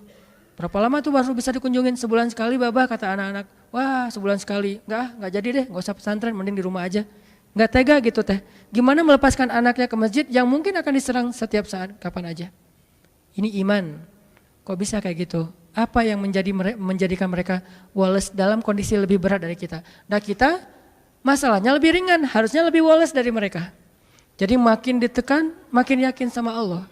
[SPEAKER 1] berapa lama tuh baru bisa dikunjungin? Sebulan sekali babah, kata anak-anak. Wah, sebulan sekali. Nggak jadi deh, nggak usah pesantren, mending di rumah aja. Nggak tega gitu teh. Gimana melepaskan anaknya ke masjid yang mungkin akan diserang setiap saat, kapan aja. Ini iman. Kok bisa kayak gitu? Apa yang menjadikan mereka wales dalam kondisi lebih berat dari kita? Nah kita masalahnya lebih ringan, harusnya lebih wales dari mereka. Jadi makin ditekan, makin yakin sama Allah.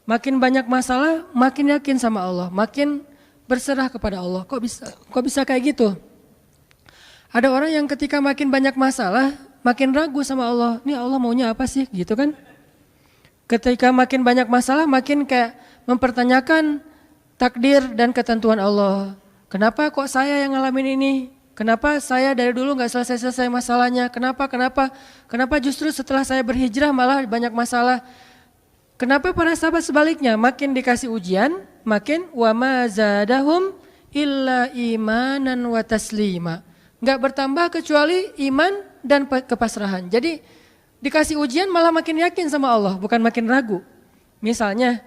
[SPEAKER 1] Makin banyak masalah, makin yakin sama Allah. Makin berserah kepada Allah. Kok bisa kayak gitu? Ada orang yang ketika makin banyak masalah, makin ragu sama Allah. Ini Allah maunya apa sih? Gitu kan? Ketika makin banyak masalah, makin kayak mempertanyakan takdir dan ketentuan Allah. Kenapa kok saya yang ngalamin ini? Kenapa saya dari dulu gak selesai-selesai masalahnya? Kenapa justru setelah saya berhijrah malah banyak masalah? Kenapa para sahabat sebaliknya? Makin dikasih ujian, makin wa ma zadahum illa imanan wa taslima. Gak bertambah kecuali iman dan kepasrahan. Jadi dikasih ujian malah makin yakin sama Allah, bukan makin ragu. Misalnya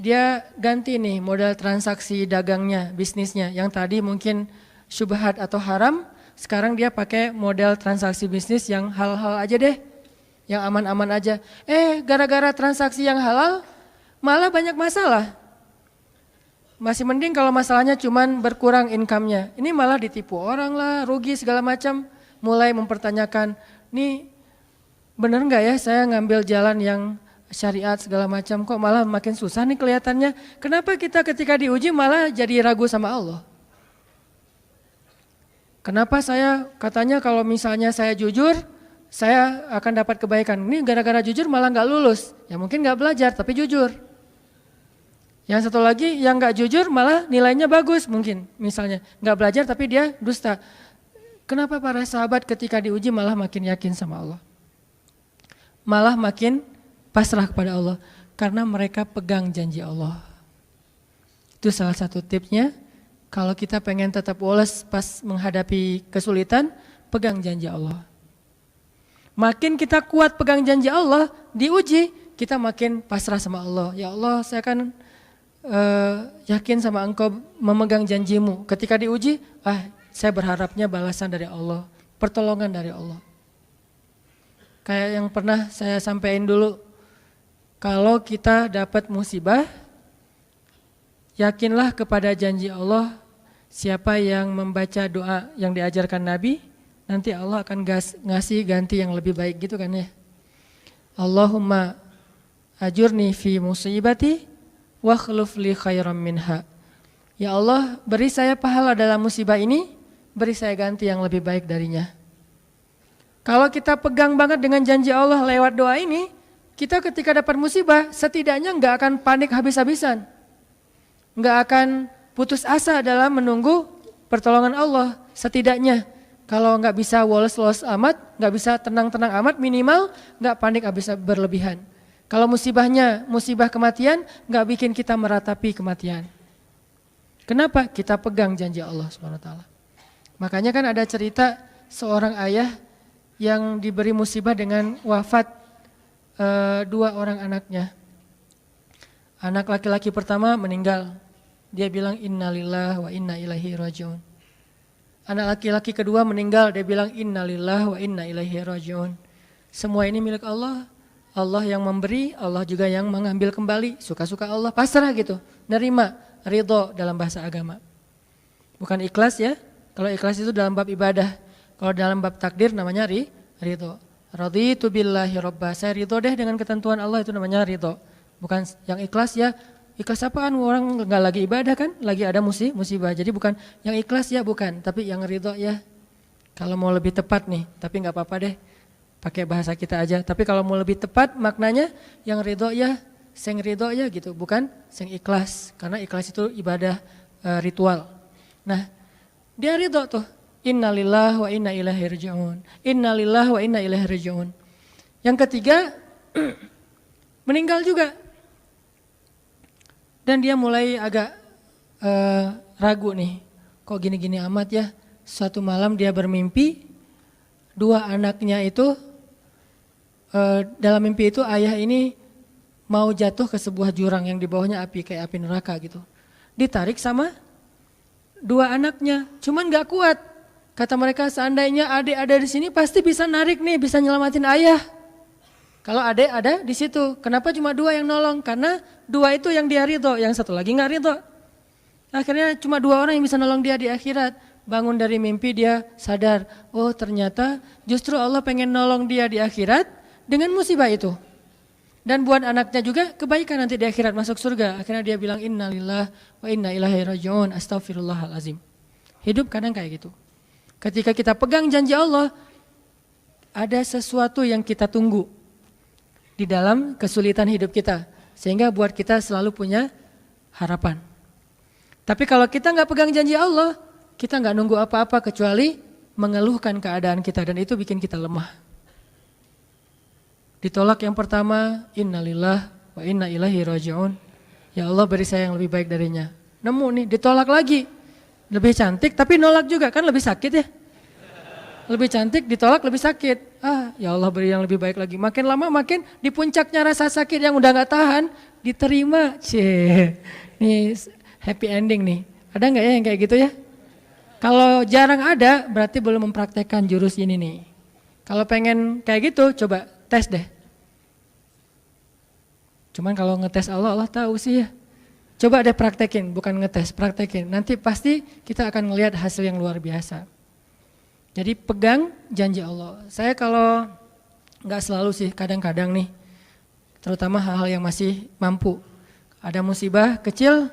[SPEAKER 1] dia ganti nih model transaksi dagangnya, bisnisnya. Yang tadi mungkin syubhat atau haram, sekarang dia pakai model transaksi bisnis yang halal aja deh, yang aman-aman aja. Gara-gara transaksi yang halal malah banyak masalah. Masih mending kalau masalahnya cuman berkurang income-nya. Ini malah ditipu orang lah, rugi segala macam. Mulai mempertanyakan, nih bener gak ya saya ngambil jalan yang syariat segala macam, kok malah makin susah nih kelihatannya. Kenapa kita ketika diuji malah jadi ragu sama Allah? Kenapa saya katanya kalau misalnya saya jujur, saya akan dapat kebaikan. Ini gara-gara jujur malah nggak lulus. Ya mungkin nggak belajar tapi jujur. Yang satu lagi yang nggak jujur malah nilainya bagus mungkin. Misalnya nggak belajar tapi dia dusta. Kenapa para sahabat ketika diuji malah makin yakin sama Allah? Malah makin pasrah kepada Allah. Karena mereka pegang janji Allah. Itu salah satu tipsnya. Kalau kita pengen tetap woles pas menghadapi kesulitan, pegang janji Allah. Makin kita kuat pegang janji Allah, diuji, kita makin pasrah sama Allah. Ya Allah, saya akan yakin sama Engkau memegang janjimu. Ketika diuji, saya berharapnya balasan dari Allah, pertolongan dari Allah. Kayak yang pernah saya sampaikan dulu, kalau kita dapat musibah, yakinlah kepada janji Allah. Siapa yang membaca doa yang diajarkan Nabi, nanti Allah akan ngasih ganti yang lebih baik gitu kan ya. Allahumma ajurni fi musibati wa khluf li khairam minha. Ya Allah, beri saya pahala dalam musibah ini, beri saya ganti yang lebih baik darinya. Kalau kita pegang banget dengan janji Allah lewat doa ini, kita ketika dapat musibah setidaknya nggak akan panik habis-habisan. Nggak akan putus asa dalam menunggu pertolongan Allah. Setidaknya kalau nggak bisa woles-woles amat, nggak bisa tenang-tenang amat, minimal nggak panik habis berlebihan. Kalau musibahnya musibah kematian, nggak bikin kita meratapi kematian. Kenapa? Kita pegang janji Allah SWT. Makanya kan ada cerita seorang ayah yang diberi musibah dengan wafat 2 orang anaknya. Anak laki-laki pertama meninggal. Dia bilang innalillahi wa inna ilaihi rajiun. Anak laki-laki kedua meninggal, dia bilang innalillahi wa inna ilaihi rajiun. Semua ini milik Allah. Allah yang memberi, Allah juga yang mengambil kembali. Suka-suka Allah, pasrah gitu. Nerima, ridho dalam bahasa agama. Bukan ikhlas ya. Kalau ikhlas itu dalam bab ibadah. Kalau dalam bab takdir namanya ridho. Raditu billahi robba. Saya ridho deh dengan ketentuan Allah, itu namanya ridho. Bukan yang ikhlas ya. Ikhlas apaan? Orang nggak lagi ibadah kan, lagi ada musibah. Jadi bukan yang ikhlas ya, bukan. Tapi yang ridho ya. Kalau mau lebih tepat nih, tapi nggak apa-apa deh. Pakai bahasa kita aja. Tapi kalau mau lebih tepat maknanya yang ridho ya, sing ridho ya gitu. Bukan sing ikhlas. Karena ikhlas itu ibadah ritual. Nah, dia ridho tuh. Innalillahi wa inna ilaihi rajiun. Innalillahi wa inna ilaihi rajiun. Yang ketiga, meninggal juga. Dan dia mulai agak ragu nih, kok gini-gini amat ya. Suatu malam dia bermimpi, 2 anaknya itu, dalam mimpi itu ayah ini mau jatuh ke sebuah jurang yang di bawahnya api, kayak api neraka gitu. Ditarik sama 2 anaknya, cuman gak kuat. Kata mereka seandainya adik ada di sini pasti bisa narik nih, bisa nyelamatin ayah. Kalau adik ada di situ, kenapa cuma 2 yang nolong? Karena 2 itu yang dia ridho, yang satu lagi nggak ridho. Akhirnya cuma 2 orang yang bisa nolong dia di akhirat. Bangun dari mimpi dia sadar, oh ternyata justru Allah pengen nolong dia di akhirat dengan musibah itu. Dan buat anaknya juga kebaikan nanti di akhirat masuk surga. Akhirnya dia bilang innalillahi wa inna ilaihi rajiun, astaghfirullahalazim. Hidup kadang kayak gitu. Ketika kita pegang janji Allah, ada sesuatu yang kita tunggu di dalam kesulitan hidup kita, sehingga buat kita selalu punya harapan. Tapi kalau kita nggak pegang janji Allah, kita nggak nunggu apa-apa kecuali mengeluhkan keadaan kita, dan itu bikin kita lemah. Ditolak yang pertama, innalillahi wa inna ilaihi rajiun. Ya Allah beri saya yang lebih baik darinya. Nemu nih, ditolak lagi. Lebih cantik tapi nolak juga, kan lebih sakit ya. Lebih cantik ditolak lebih sakit. Ya Allah beri yang lebih baik lagi. Makin lama makin di puncaknya rasa sakit yang udah gak tahan diterima. Nih happy ending nih. Ada gak ya yang kayak gitu ya? Kalau jarang ada berarti belum mempraktekkan jurus ini nih. Kalau pengen kayak gitu coba tes deh. Cuman kalau ngetes Allah tahu sih ya. Coba deh praktekin, bukan ngetes, praktekin. Nanti pasti kita akan ngelihat hasil yang luar biasa. Jadi pegang janji Allah. Saya kalau nggak selalu sih, kadang-kadang nih, terutama hal-hal yang masih mampu. Ada musibah kecil,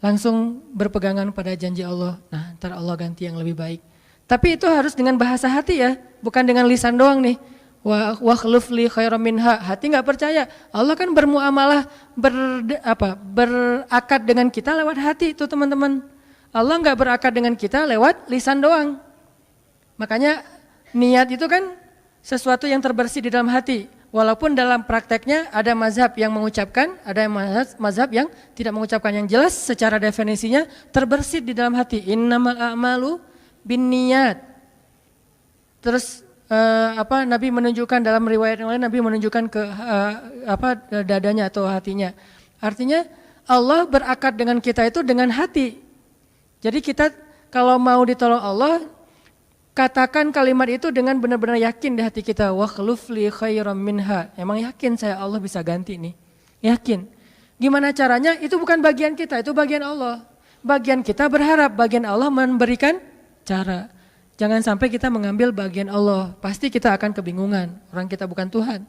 [SPEAKER 1] langsung berpegangan pada janji Allah. Nah, ntar Allah ganti yang lebih baik. Tapi itu harus dengan bahasa hati ya, bukan dengan lisan doang nih. wa khluf li khairam minha. Hati nggak percaya. Allah kan bermuamalah berakad dengan kita lewat hati itu teman-teman. Allah nggak berakad dengan kita lewat lisan doang. Makanya niat itu kan sesuatu yang terbersih di dalam hati. Walaupun dalam prakteknya ada mazhab yang mengucapkan, ada mazhab yang tidak mengucapkan. Yang jelas secara definisinya terbersih di dalam hati. Innamal a'malu binniyat. Terus Nabi menunjukkan dalam riwayat yang lain, Nabi menunjukkan ke dadanya atau hatinya. Artinya Allah berakad dengan kita itu dengan hati. Jadi kita kalau mau ditolong Allah, katakan kalimat itu dengan benar-benar yakin di hati kita. Wa khluf li khairam minha. Emang yakin saya Allah bisa ganti nih. Yakin. Gimana caranya? Itu bukan bagian kita, itu bagian Allah. Bagian kita berharap, bagian Allah memberikan cara. Jangan sampai kita mengambil bagian Allah. Pasti kita akan kebingungan. Orang kita bukan Tuhan.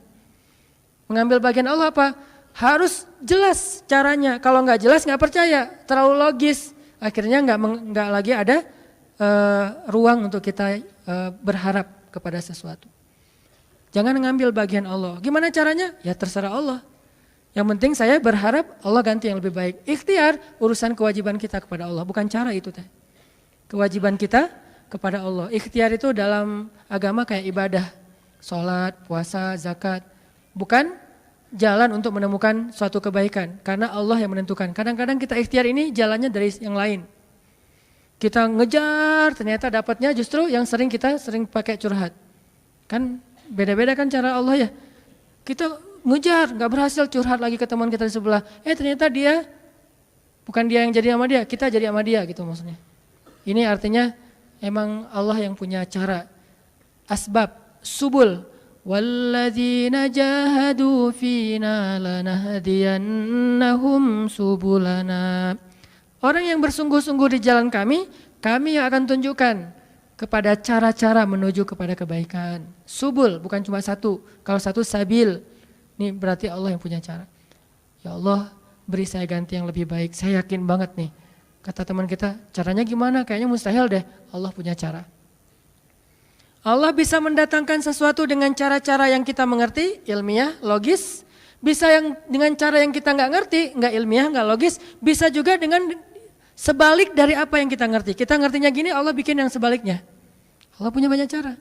[SPEAKER 1] Mengambil bagian Allah apa? Harus jelas caranya. Kalau nggak jelas nggak percaya. Terlalu logis. Akhirnya nggak lagi ada ruang untuk kita berharap kepada sesuatu. Jangan mengambil bagian Allah. Gimana caranya? Ya terserah Allah. Yang penting saya berharap Allah ganti yang lebih baik. Ikhtiar urusan kewajiban kita kepada Allah. Bukan cara itu teh. Kewajiban kita kepada Allah. Ikhtiar itu dalam agama kayak ibadah. Sholat, puasa, zakat. Bukan jalan untuk menemukan suatu kebaikan. Karena Allah yang menentukan. Kadang-kadang kita ikhtiar ini jalannya dari yang lain. Kita ngejar, ternyata dapatnya justru yang kita sering pakai curhat. Kan beda-beda kan cara Allah ya. Kita ngejar, gak berhasil, curhat lagi ke teman kita di sebelah. Ternyata dia, bukan dia yang jadi sama dia, kita jadi sama dia gitu maksudnya. Ini artinya emang Allah yang punya cara. Asbab, subul. Walladzina jahadu fina lanahdiyannahum subulana. Orang yang bersungguh-sungguh di jalan kami yang akan tunjukkan kepada cara-cara menuju kepada kebaikan. Subul, bukan cuma satu. Kalau satu sabil, ini berarti Allah yang punya cara. Ya Allah, beri saya ganti yang lebih baik. Saya yakin banget nih. Kata teman kita, caranya gimana? Kayaknya mustahil deh. Allah punya cara. Allah bisa mendatangkan sesuatu dengan cara-cara yang kita mengerti, ilmiah, logis. Bisa yang dengan cara yang kita nggak ngerti, nggak ilmiah, nggak logis. Bisa juga dengan sebalik dari apa yang kita ngerti. Kita ngertinya gini, Allah bikin yang sebaliknya. Allah punya banyak cara.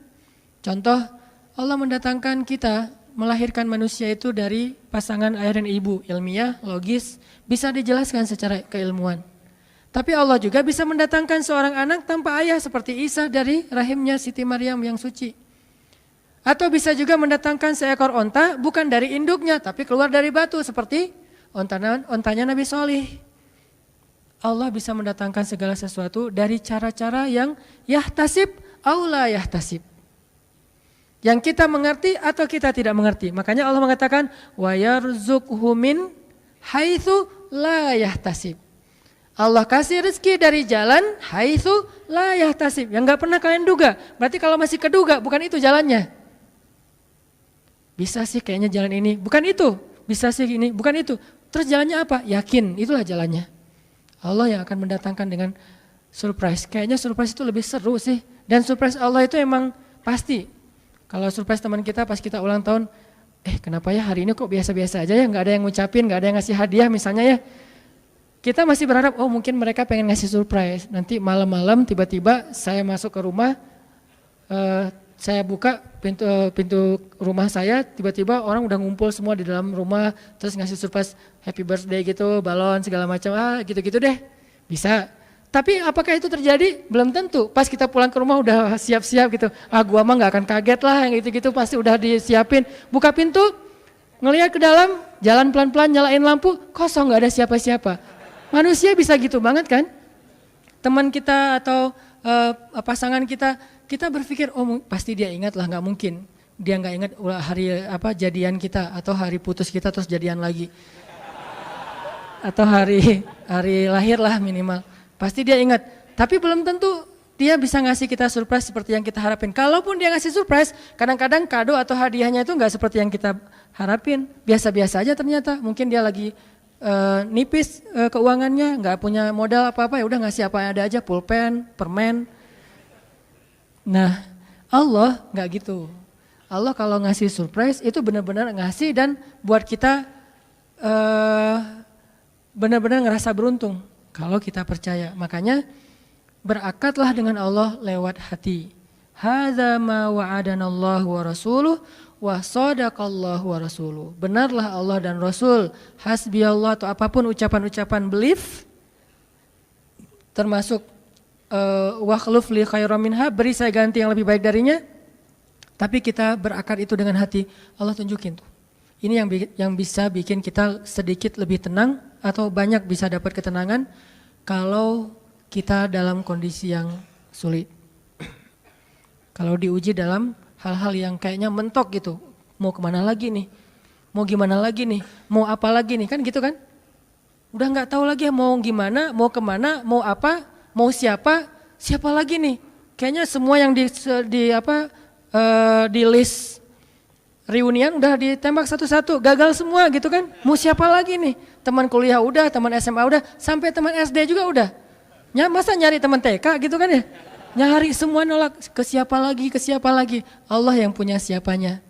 [SPEAKER 1] Contoh, Allah mendatangkan kita, melahirkan manusia itu dari pasangan ayah dan ibu. Ilmiah, logis, bisa dijelaskan secara keilmuan. Tapi Allah juga bisa mendatangkan seorang anak tanpa ayah seperti Isa dari rahimnya Siti Maryam yang suci. Atau bisa juga mendatangkan seekor onta bukan dari induknya tapi keluar dari batu seperti ontanya Nabi Solih. Allah bisa mendatangkan segala sesuatu dari cara-cara yang yahtasib au la yahtasib. Yang kita mengerti atau kita tidak mengerti. Makanya Allah mengatakan wa yarzuqhu min haitsu la yahtasib. Allah kasih rezeki dari jalan haitsu la yahtasib. Yang enggak pernah kalian duga. Berarti kalau masih keduga bukan itu jalannya. Bisa sih kayaknya jalan ini, bukan itu. Bisa sih ini, bukan itu. Terus jalannya apa? Yakin, itulah jalannya. Allah yang akan mendatangkan dengan surprise. Kayaknya surprise itu lebih seru sih. Dan surprise Allah itu emang pasti. Kalau surprise teman kita pas kita ulang tahun, kenapa ya hari ini kok biasa-biasa aja ya, gak ada yang ngucapin, gak ada yang ngasih hadiah misalnya ya. Kita masih berharap, mungkin mereka pengen ngasih surprise. Nanti malam-malam tiba-tiba saya masuk ke rumah, saya buka pintu rumah saya, tiba-tiba orang udah ngumpul semua di dalam rumah, terus ngasih surprise happy birthday gitu, balon segala macam, gitu-gitu deh, bisa. Tapi apakah itu terjadi? Belum tentu. Pas kita pulang ke rumah udah siap-siap gitu, gua mah nggak akan kaget lah, yang gitu-gitu pasti udah disiapin. Buka pintu, ngelihat ke dalam, jalan pelan-pelan, nyalain lampu, kosong nggak ada siapa-siapa. Manusia bisa gitu banget kan? Teman kita atau pasangan kita berpikir pasti dia ingat lah, nggak mungkin dia nggak ingat hari jadian kita atau hari putus kita terus jadian lagi atau hari lahir lah minimal, pasti dia ingat. Tapi belum tentu dia bisa ngasih kita surprise seperti yang kita harapin. Kalaupun dia ngasih surprise, kadang-kadang kado atau hadiahnya itu nggak seperti yang kita harapin, biasa-biasa aja ternyata. Mungkin dia lagi nipis keuangannya, nggak punya modal apa-apa, ya udah ngasih apa yang ada aja, pulpen, permen. Nah, Allah nggak gitu. Allah kalau ngasih surprise itu benar-benar ngasih dan buat kita benar-benar ngerasa beruntung kalau kita percaya. Makanya berakatlah dengan Allah lewat hati. Hadza ma wa'adanallahu wa rasuluh wa shadaqallahu wa rasuluh. Benarlah Allah dan Rasul. Hasbiyallah atau apapun ucapan-ucapan belief termasuk wa khluf li khairam minha, beri saya ganti yang lebih baik darinya. Tapi kita berakad itu dengan hati. Allah tunjukin tuh. Ini yang bisa bikin kita sedikit lebih tenang atau banyak bisa dapat ketenangan kalau kita dalam kondisi yang sulit. Kalau diuji dalam hal-hal yang kayaknya mentok gitu. Mau kemana lagi nih? Mau gimana lagi nih? Mau apa lagi nih? Kan gitu kan? Udah gak tahu lagi mau gimana, mau kemana, mau apa, mau siapa lagi nih? Kayaknya semua yang di list reunian udah ditembak satu-satu, gagal semua gitu kan? Mau siapa lagi nih? Teman kuliah udah, teman SMA udah, sampai teman SD juga udah. Masa nyari teman TK gitu kan ya? Nyari semua nolak, ke siapa lagi? Allah yang punya siapanya.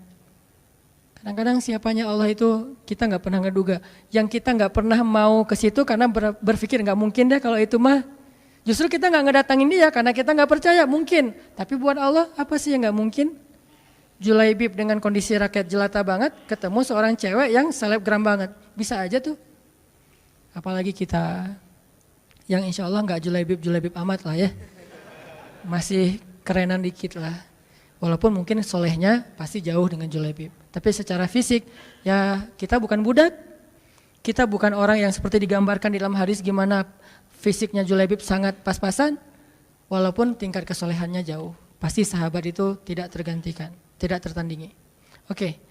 [SPEAKER 1] Kadang-kadang siapanya Allah itu kita nggak pernah ngeduga. Yang kita nggak pernah mau ke situ karena berpikir nggak mungkin deh kalau itu mah. Justru kita nggak ngedatangin dia karena kita nggak percaya mungkin. Tapi buat Allah apa sih yang nggak mungkin? Julaibib dengan kondisi rakyat jelata banget ketemu seorang cewek yang selebgram banget. Bisa aja tuh. Apalagi kita yang insya Allah nggak julaibib amat lah ya. Masih kerenan dikit lah. Walaupun mungkin solehnya pasti jauh dengan Julaibib. Tapi secara fisik ya kita bukan budak. Kita bukan orang yang seperti digambarkan di dalam hadis gimana fisiknya Julaibib sangat pas-pasan. Walaupun tingkat kesolehannya jauh. Pasti sahabat itu tidak tergantikan, tidak tertandingi. Oke,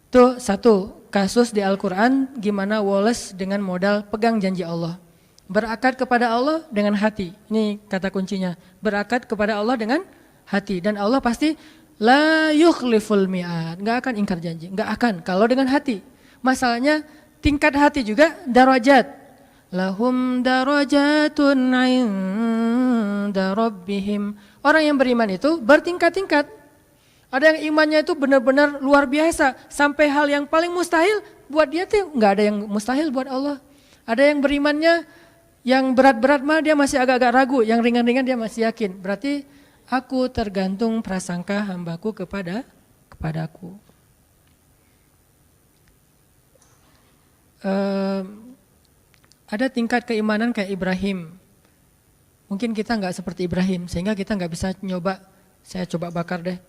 [SPEAKER 1] itu satu kasus di Al-Quran gimana Wallace dengan modal pegang janji Allah. Berakad kepada Allah dengan hati. Ini kata kuncinya. Berakad kepada Allah dengan hati. Dan Allah pasti la yukhliful mi'ad. Gak akan ingkar janji. Gak akan. Kalau dengan hati. Masalahnya tingkat hati juga darajat. Lahum darajatun inda rabbihim. Orang yang beriman itu bertingkat-tingkat. Ada yang imannya itu benar-benar luar biasa. Sampai hal yang paling mustahil buat dia tuh gak ada yang mustahil buat Allah. Ada yang berimannya yang berat-berat mah dia masih agak-agak ragu, yang ringan-ringan dia masih yakin. Berarti aku tergantung prasangka hambaku kepadaku. Ada tingkat keimanan kayak Ibrahim. Mungkin kita nggak seperti Ibrahim, sehingga kita nggak bisa nyoba. Saya coba bakar deh.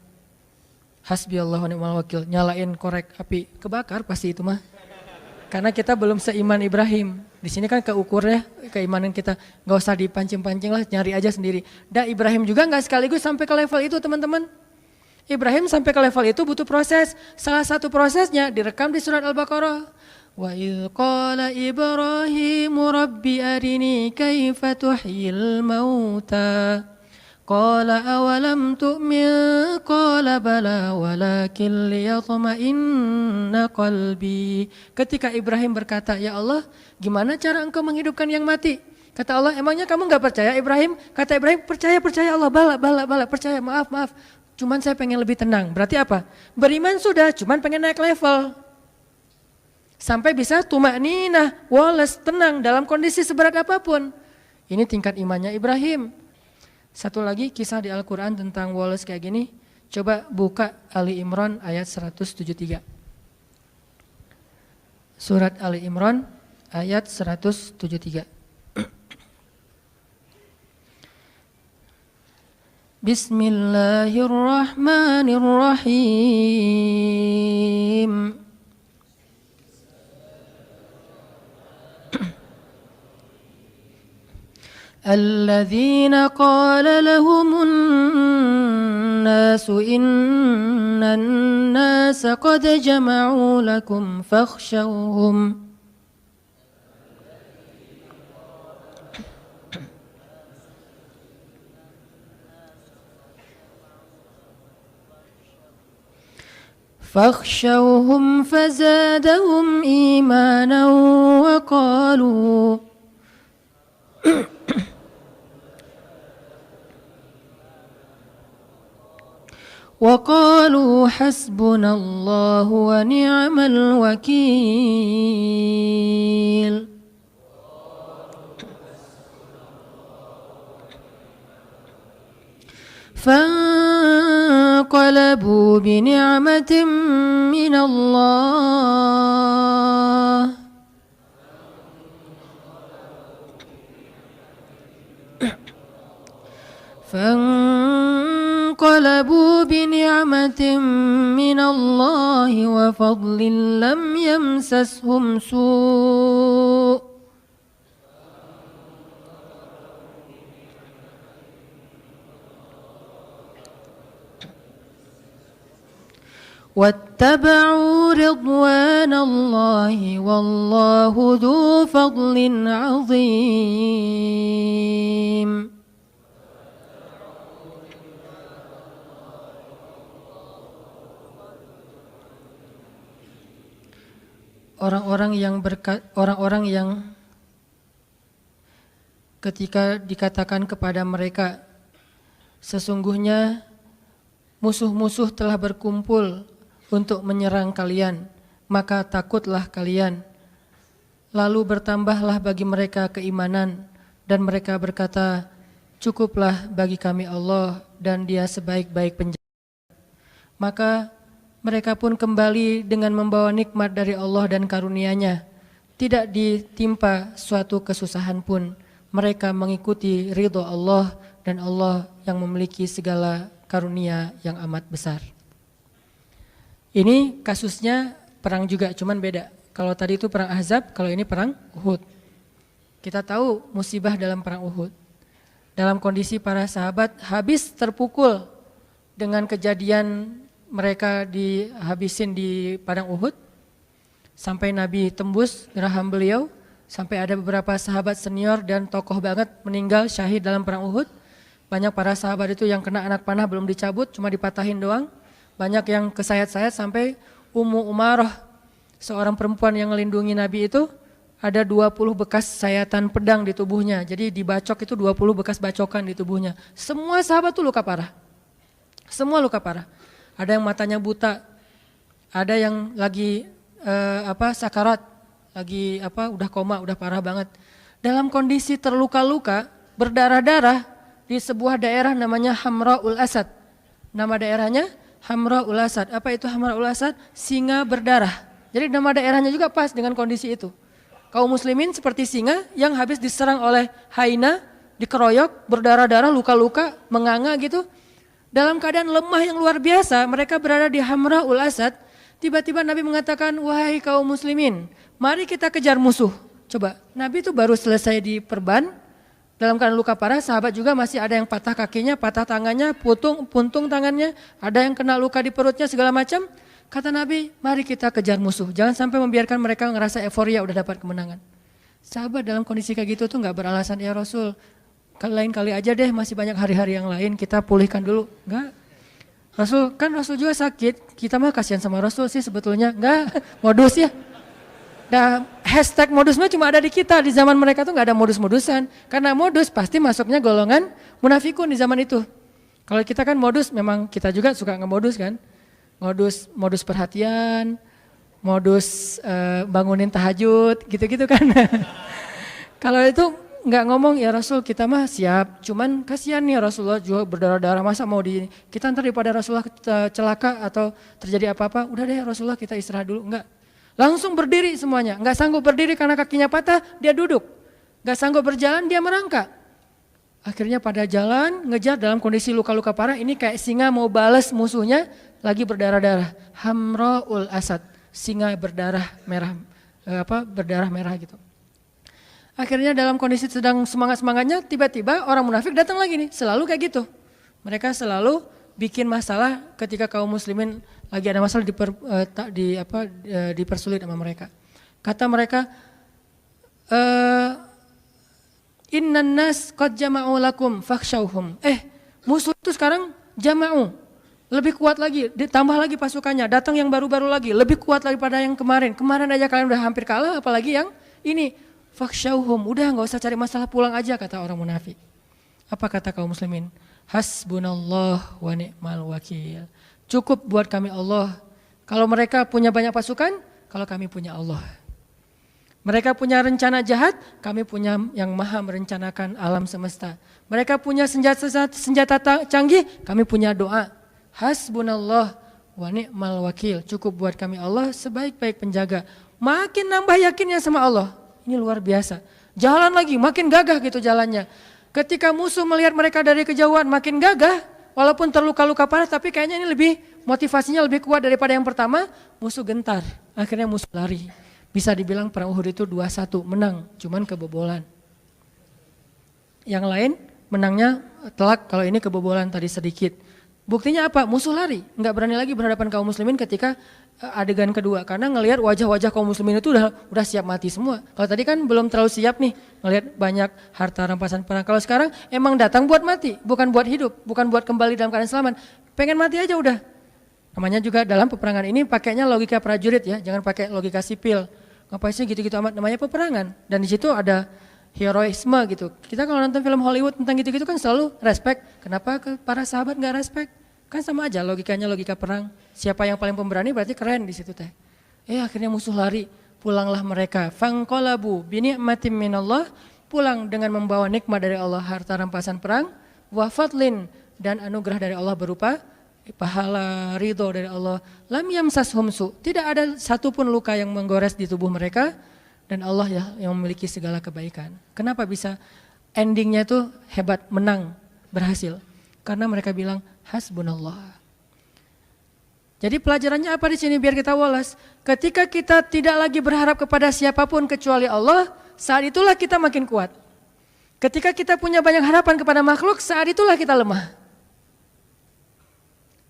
[SPEAKER 1] Hasbiyallahu wa ni'mal wakil. Nyalain korek api, kebakar pasti itu mah. Karena kita belum seiman Ibrahim. Di sini kan keukur ya keimanan kita. Gak usah dipancing-pancing lah, nyari aja sendiri. Dan Ibrahim juga gak sekaligus sampai ke level itu teman-teman. Ibrahim sampai ke level itu butuh proses. Salah satu prosesnya direkam di surat Al-Baqarah. Wa idh qala Ibrahimu rabbi arini kaifa tuhyil mauta. Qala awalam tu'min qala bala walakin liyatma'inna qalbi. Ketika Ibrahim berkata, ya Allah, gimana cara engkau menghidupkan yang mati? Kata Allah, emangnya kamu gak percaya Ibrahim? Kata Ibrahim, percaya Allah, bala, percaya, maaf. Cuman saya pengen lebih tenang. Berarti apa? Beriman sudah, cuman pengen naik level. Sampai bisa tuma'ninah, Wallace, tenang dalam kondisi seberat apapun. Ini tingkat imannya Ibrahim. Satu lagi kisah di Al-Quran tentang Wallace kayak gini. Coba buka Ali Imran ayat 173. Surat Ali Imran ayat 173. Bismillahirrahmanirrahim. الذين قال لهم الناس إن الناس قد جمعوا لكم فاخشوهم فزادهم إيمانا وقالوا وقالوا حسبنا الله ونعم الوكيل فانقلبوا بنعمة من الله من الله وفضل لم يمسسهم سوء واتبعوا رضوان الله والله ذو فضل عظيم. Orang-orang yang ketika dikatakan kepada mereka, sesungguhnya musuh-musuh telah berkumpul untuk menyerang kalian, maka takutlah kalian. Lalu bertambahlah bagi mereka keimanan dan mereka berkata, cukuplah bagi kami Allah dan Dia sebaik-baik penjaga. Maka mereka pun kembali dengan membawa nikmat dari Allah dan karunia-Nya. Tidak ditimpa suatu kesusahan pun. Mereka mengikuti ridho Allah dan Allah yang memiliki segala karunia yang amat besar. Ini kasusnya perang juga, cuman beda. Kalau tadi itu perang Ahzab, kalau ini perang Uhud. Kita tahu musibah dalam perang Uhud. Dalam kondisi para sahabat habis terpukul dengan kejadian mereka dihabisin di padang Uhud, sampai Nabi tembus geraham beliau, sampai ada beberapa sahabat senior dan tokoh banget meninggal syahid dalam perang Uhud. Banyak para sahabat itu yang kena anak panah belum dicabut, cuma dipatahin doang. Banyak yang kesayat-sayat sampai Ummu Umarah, seorang perempuan yang melindungi Nabi itu, ada 20 bekas sayatan pedang di tubuhnya. Jadi dibacok itu 20 bekas bacokan di tubuhnya. Semua sahabat itu luka parah. Semua luka parah. Ada yang matanya buta, ada yang lagi sakarat, lagi udah koma, udah parah banget. Dalam kondisi terluka-luka, berdarah-darah di sebuah daerah namanya Hamra'ul Asad. Nama daerahnya Hamra'ul Asad. Apa itu Hamra'ul Asad? Singa berdarah. Jadi nama daerahnya juga pas dengan kondisi itu. Kaum muslimin seperti singa yang habis diserang oleh hyena, dikeroyok, berdarah-darah, luka-luka, menganga gitu. Dalam keadaan lemah yang luar biasa, mereka berada di Hamra'ul Asad. Tiba-tiba Nabi mengatakan, wahai kaum muslimin, mari kita kejar musuh. Coba, Nabi itu baru selesai diperban, dalam keadaan luka parah, sahabat juga masih ada yang patah kakinya, patah tangannya, puntung tangannya, ada yang kena luka di perutnya, segala macam. Kata Nabi, mari kita kejar musuh. Jangan sampai membiarkan mereka ngerasa euforia udah dapat kemenangan. Sahabat dalam kondisi kayak gitu tuh gak beralasan, ya Rasul, lain kali aja deh, masih banyak hari-hari yang lain, kita pulihkan dulu. Enggak. Rasul juga sakit, kita mah kasihan sama Rasul sih sebetulnya. Enggak, modus ya. Nah, hashtag modus mah cuma ada di kita, di zaman mereka tuh enggak ada modus-modusan. Karena modus pasti masuknya golongan munafikun di zaman itu. Kalau kita kan modus, memang kita juga suka ngemodus kan. Modus perhatian, modus bangunin tahajud, gitu-gitu kan. Kalau itu nggak ngomong, ya Rasul kita mah siap, cuman kasihan nih Rasulullah juga berdarah-darah, masa mau kita ntar daripada Rasulullah celaka atau terjadi apa-apa, udah deh Rasulullah kita istirahat dulu. Enggak, langsung berdiri semuanya. Nggak sanggup berdiri karena kakinya patah, dia duduk. Nggak sanggup berjalan, dia merangkak. Akhirnya pada jalan ngejar dalam kondisi luka-luka parah. Ini kayak singa mau balas musuhnya, lagi berdarah-darah. Hamra'ul Asad, singa berdarah merah, berdarah merah gitu. Akhirnya dalam kondisi sedang semangat-semangatnya, tiba-tiba orang munafik datang lagi nih, selalu kayak gitu. Mereka selalu bikin masalah ketika kaum muslimin lagi ada masalah dipersulit sama mereka. Kata mereka, innan nas qad jama'u lakum fakhshawhum. Musuh itu sekarang jama'u, lebih kuat lagi, ditambah lagi pasukannya, datang yang baru-baru lagi, lebih kuat daripada yang kemarin. Kemarin aja kalian udah hampir kalah, apalagi yang ini. Fakhshawhum, udah gak usah cari masalah, pulang aja, kata orang munafik. Apa kata kaum muslimin? Hasbunallah wa ni'mal wakil. Cukup buat kami Allah. Kalau mereka punya banyak pasukan, kalau kami punya Allah. Mereka punya rencana jahat, kami punya yang maha merencanakan alam semesta. Mereka punya senjata canggih, kami punya doa. Hasbunallah wa ni'mal wakil. Cukup buat kami Allah sebaik-baik penjaga. Makin nambah yakinnya sama Allah. Ini luar biasa. Jalan lagi, makin gagah gitu jalannya. Ketika musuh melihat mereka dari kejauhan makin gagah, walaupun terluka-luka parah, tapi kayaknya ini lebih motivasinya lebih kuat daripada yang pertama, musuh gentar. Akhirnya musuh lari. Bisa dibilang perang Uhud itu 2-1, menang, cuman kebobolan. Yang lain menangnya telak, kalau ini kebobolan tadi sedikit. Buktinya apa? Musuh lari, nggak berani lagi berhadapan kaum muslimin ketika adegan kedua. Karena ngelihat wajah-wajah kaum muslimin itu udah siap mati semua. Kalau tadi kan belum terlalu siap nih, ngelihat banyak harta rampasan perang. Kalau sekarang emang datang buat mati, bukan buat hidup, bukan buat kembali dalam keadaan selamat. Pengen mati aja udah. Namanya juga dalam peperangan ini pakainya logika prajurit ya, jangan pakai logika sipil. Ngapain sih gitu-gitu amat, namanya peperangan. Dan di situ ada heroisme gitu. Kita kalau nonton film Hollywood tentang gitu-gitu kan selalu respect. Kenapa ke para sahabat nggak respect? Kan sama aja logikanya, logika perang. Siapa yang paling pemberani berarti keren di situ teh. Akhirnya musuh lari, pulanglah mereka. Fanqalabu bi ni'matin minallah, pulang dengan membawa nikmat dari Allah, harta rampasan perang, wa fadlin, dan anugerah dari Allah berupa pahala, ridho dari Allah. Lam yamsashum su, tidak ada satupun luka yang menggores di tubuh mereka, dan Allah ya yang memiliki segala kebaikan. Kenapa bisa endingnya itu hebat, menang, berhasil? Karena mereka bilang hasbunallah. Jadi pelajarannya apa di sini biar kita walas? Ketika kita tidak lagi berharap kepada siapapun kecuali Allah, saat itulah kita makin kuat. Ketika kita punya banyak harapan kepada makhluk, saat itulah kita lemah.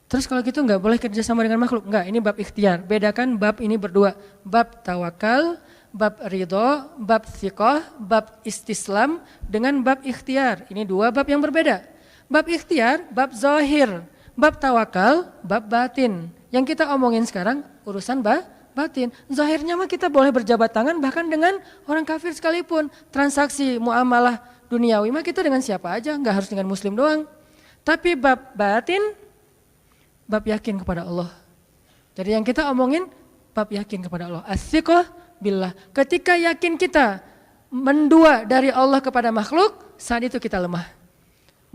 [SPEAKER 1] Terus kalau gitu nggak boleh kerjasama dengan makhluk? Enggak, ini bab ikhtiar. Bedakan bab ini berdua. Bab tawakal, bab ridho, bab thiqah, bab istislam dengan bab ikhtiar. Ini dua bab yang berbeda. Bab ikhtiar, bab zahir. Bab tawakal, bab batin. Yang kita omongin sekarang urusan batin. Zahirnya mah kita boleh berjabat tangan bahkan dengan orang kafir sekalipun. Transaksi muamalah duniawi mah kita dengan siapa aja, nggak harus dengan muslim doang. Tapi bab batin, bab yakin kepada Allah. Jadi yang kita omongin bab yakin kepada Allah. As-siqah billah. Ketika yakin kita mendua dari Allah kepada makhluk, saat itu kita lemah.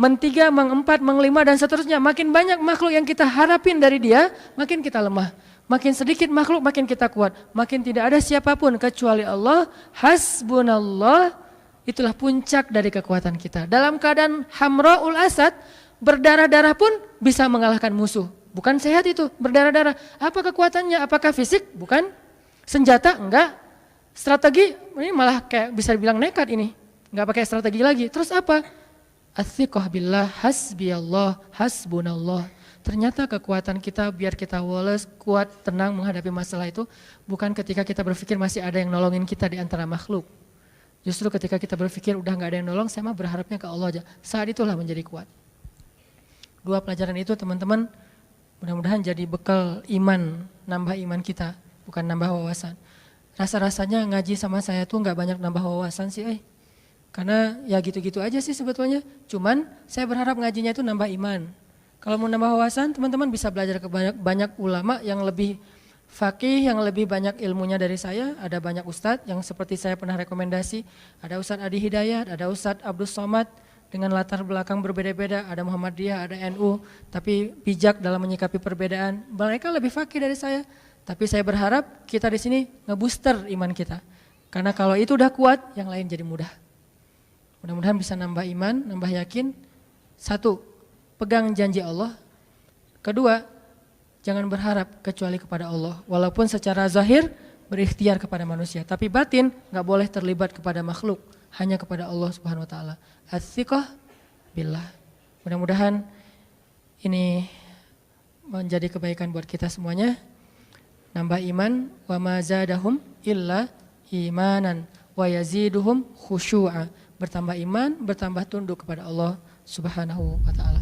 [SPEAKER 1] Mentiga, mengempat, mengelima dan seterusnya. Makin banyak makhluk yang kita harapin dari dia, makin kita lemah. Makin sedikit makhluk, makin kita kuat. Makin tidak ada siapapun kecuali Allah. Hasbunallah, itulah puncak dari kekuatan kita. Dalam keadaan hamra'ul asad, berdarah-darah pun bisa mengalahkan musuh. Bukan sehat itu, berdarah-darah. Apa kekuatannya? Apakah fisik? Bukan. Senjata? Enggak. Strategi? Ini malah kayak bisa dibilang nekat ini. Enggak pakai strategi lagi. Terus apa? As-siqah billah, hasbiyallah, hasbunallah. Ternyata kekuatan kita biar kita walas, kuat, tenang menghadapi masalah itu bukan ketika kita berpikir masih ada yang nolongin kita di antara makhluk. Justru ketika kita berpikir udah enggak ada yang nolong, saya mah berharapnya ke Allah aja. Saat itulah menjadi kuat. Dua pelajaran itu teman-teman mudah-mudahan jadi bekal iman, nambah iman kita, bukan nambah wawasan. Rasa-rasanya ngaji sama saya tuh nggak banyak nambah wawasan sih, karena ya gitu-gitu aja sih sebetulnya. Cuman saya berharap ngajinya itu nambah iman. Kalau mau nambah wawasan, teman-teman bisa belajar ke banyak ulama yang lebih faqih, yang lebih banyak ilmunya dari saya. Ada banyak ustadz yang seperti saya pernah rekomendasi. Ada Ustadz Adi Hidayat, ada Ustadz Abdus Somad, dengan latar belakang berbeda-beda, ada Muhammadiyah, ada NU, tapi bijak dalam menyikapi perbedaan. Mereka lebih fakih dari saya, tapi saya berharap kita di sini ngebooster iman kita. Karena kalau itu udah kuat, yang lain jadi mudah. Mudah-mudahan bisa nambah iman, nambah yakin. Satu, pegang janji Allah. Kedua, jangan berharap kecuali kepada Allah. Walaupun secara zahir berikhtiar kepada manusia, tapi batin nggak boleh terlibat kepada makhluk. Hanya kepada Allah Subhanahu wa taala. As-siqah billah. Mudah-mudahan ini menjadi kebaikan buat kita semuanya. Nambah iman, wa ma zadahum illa imanan wa yaziduhum khusyu'a. Bertambah iman, bertambah tunduk kepada Allah Subhanahu wa taala.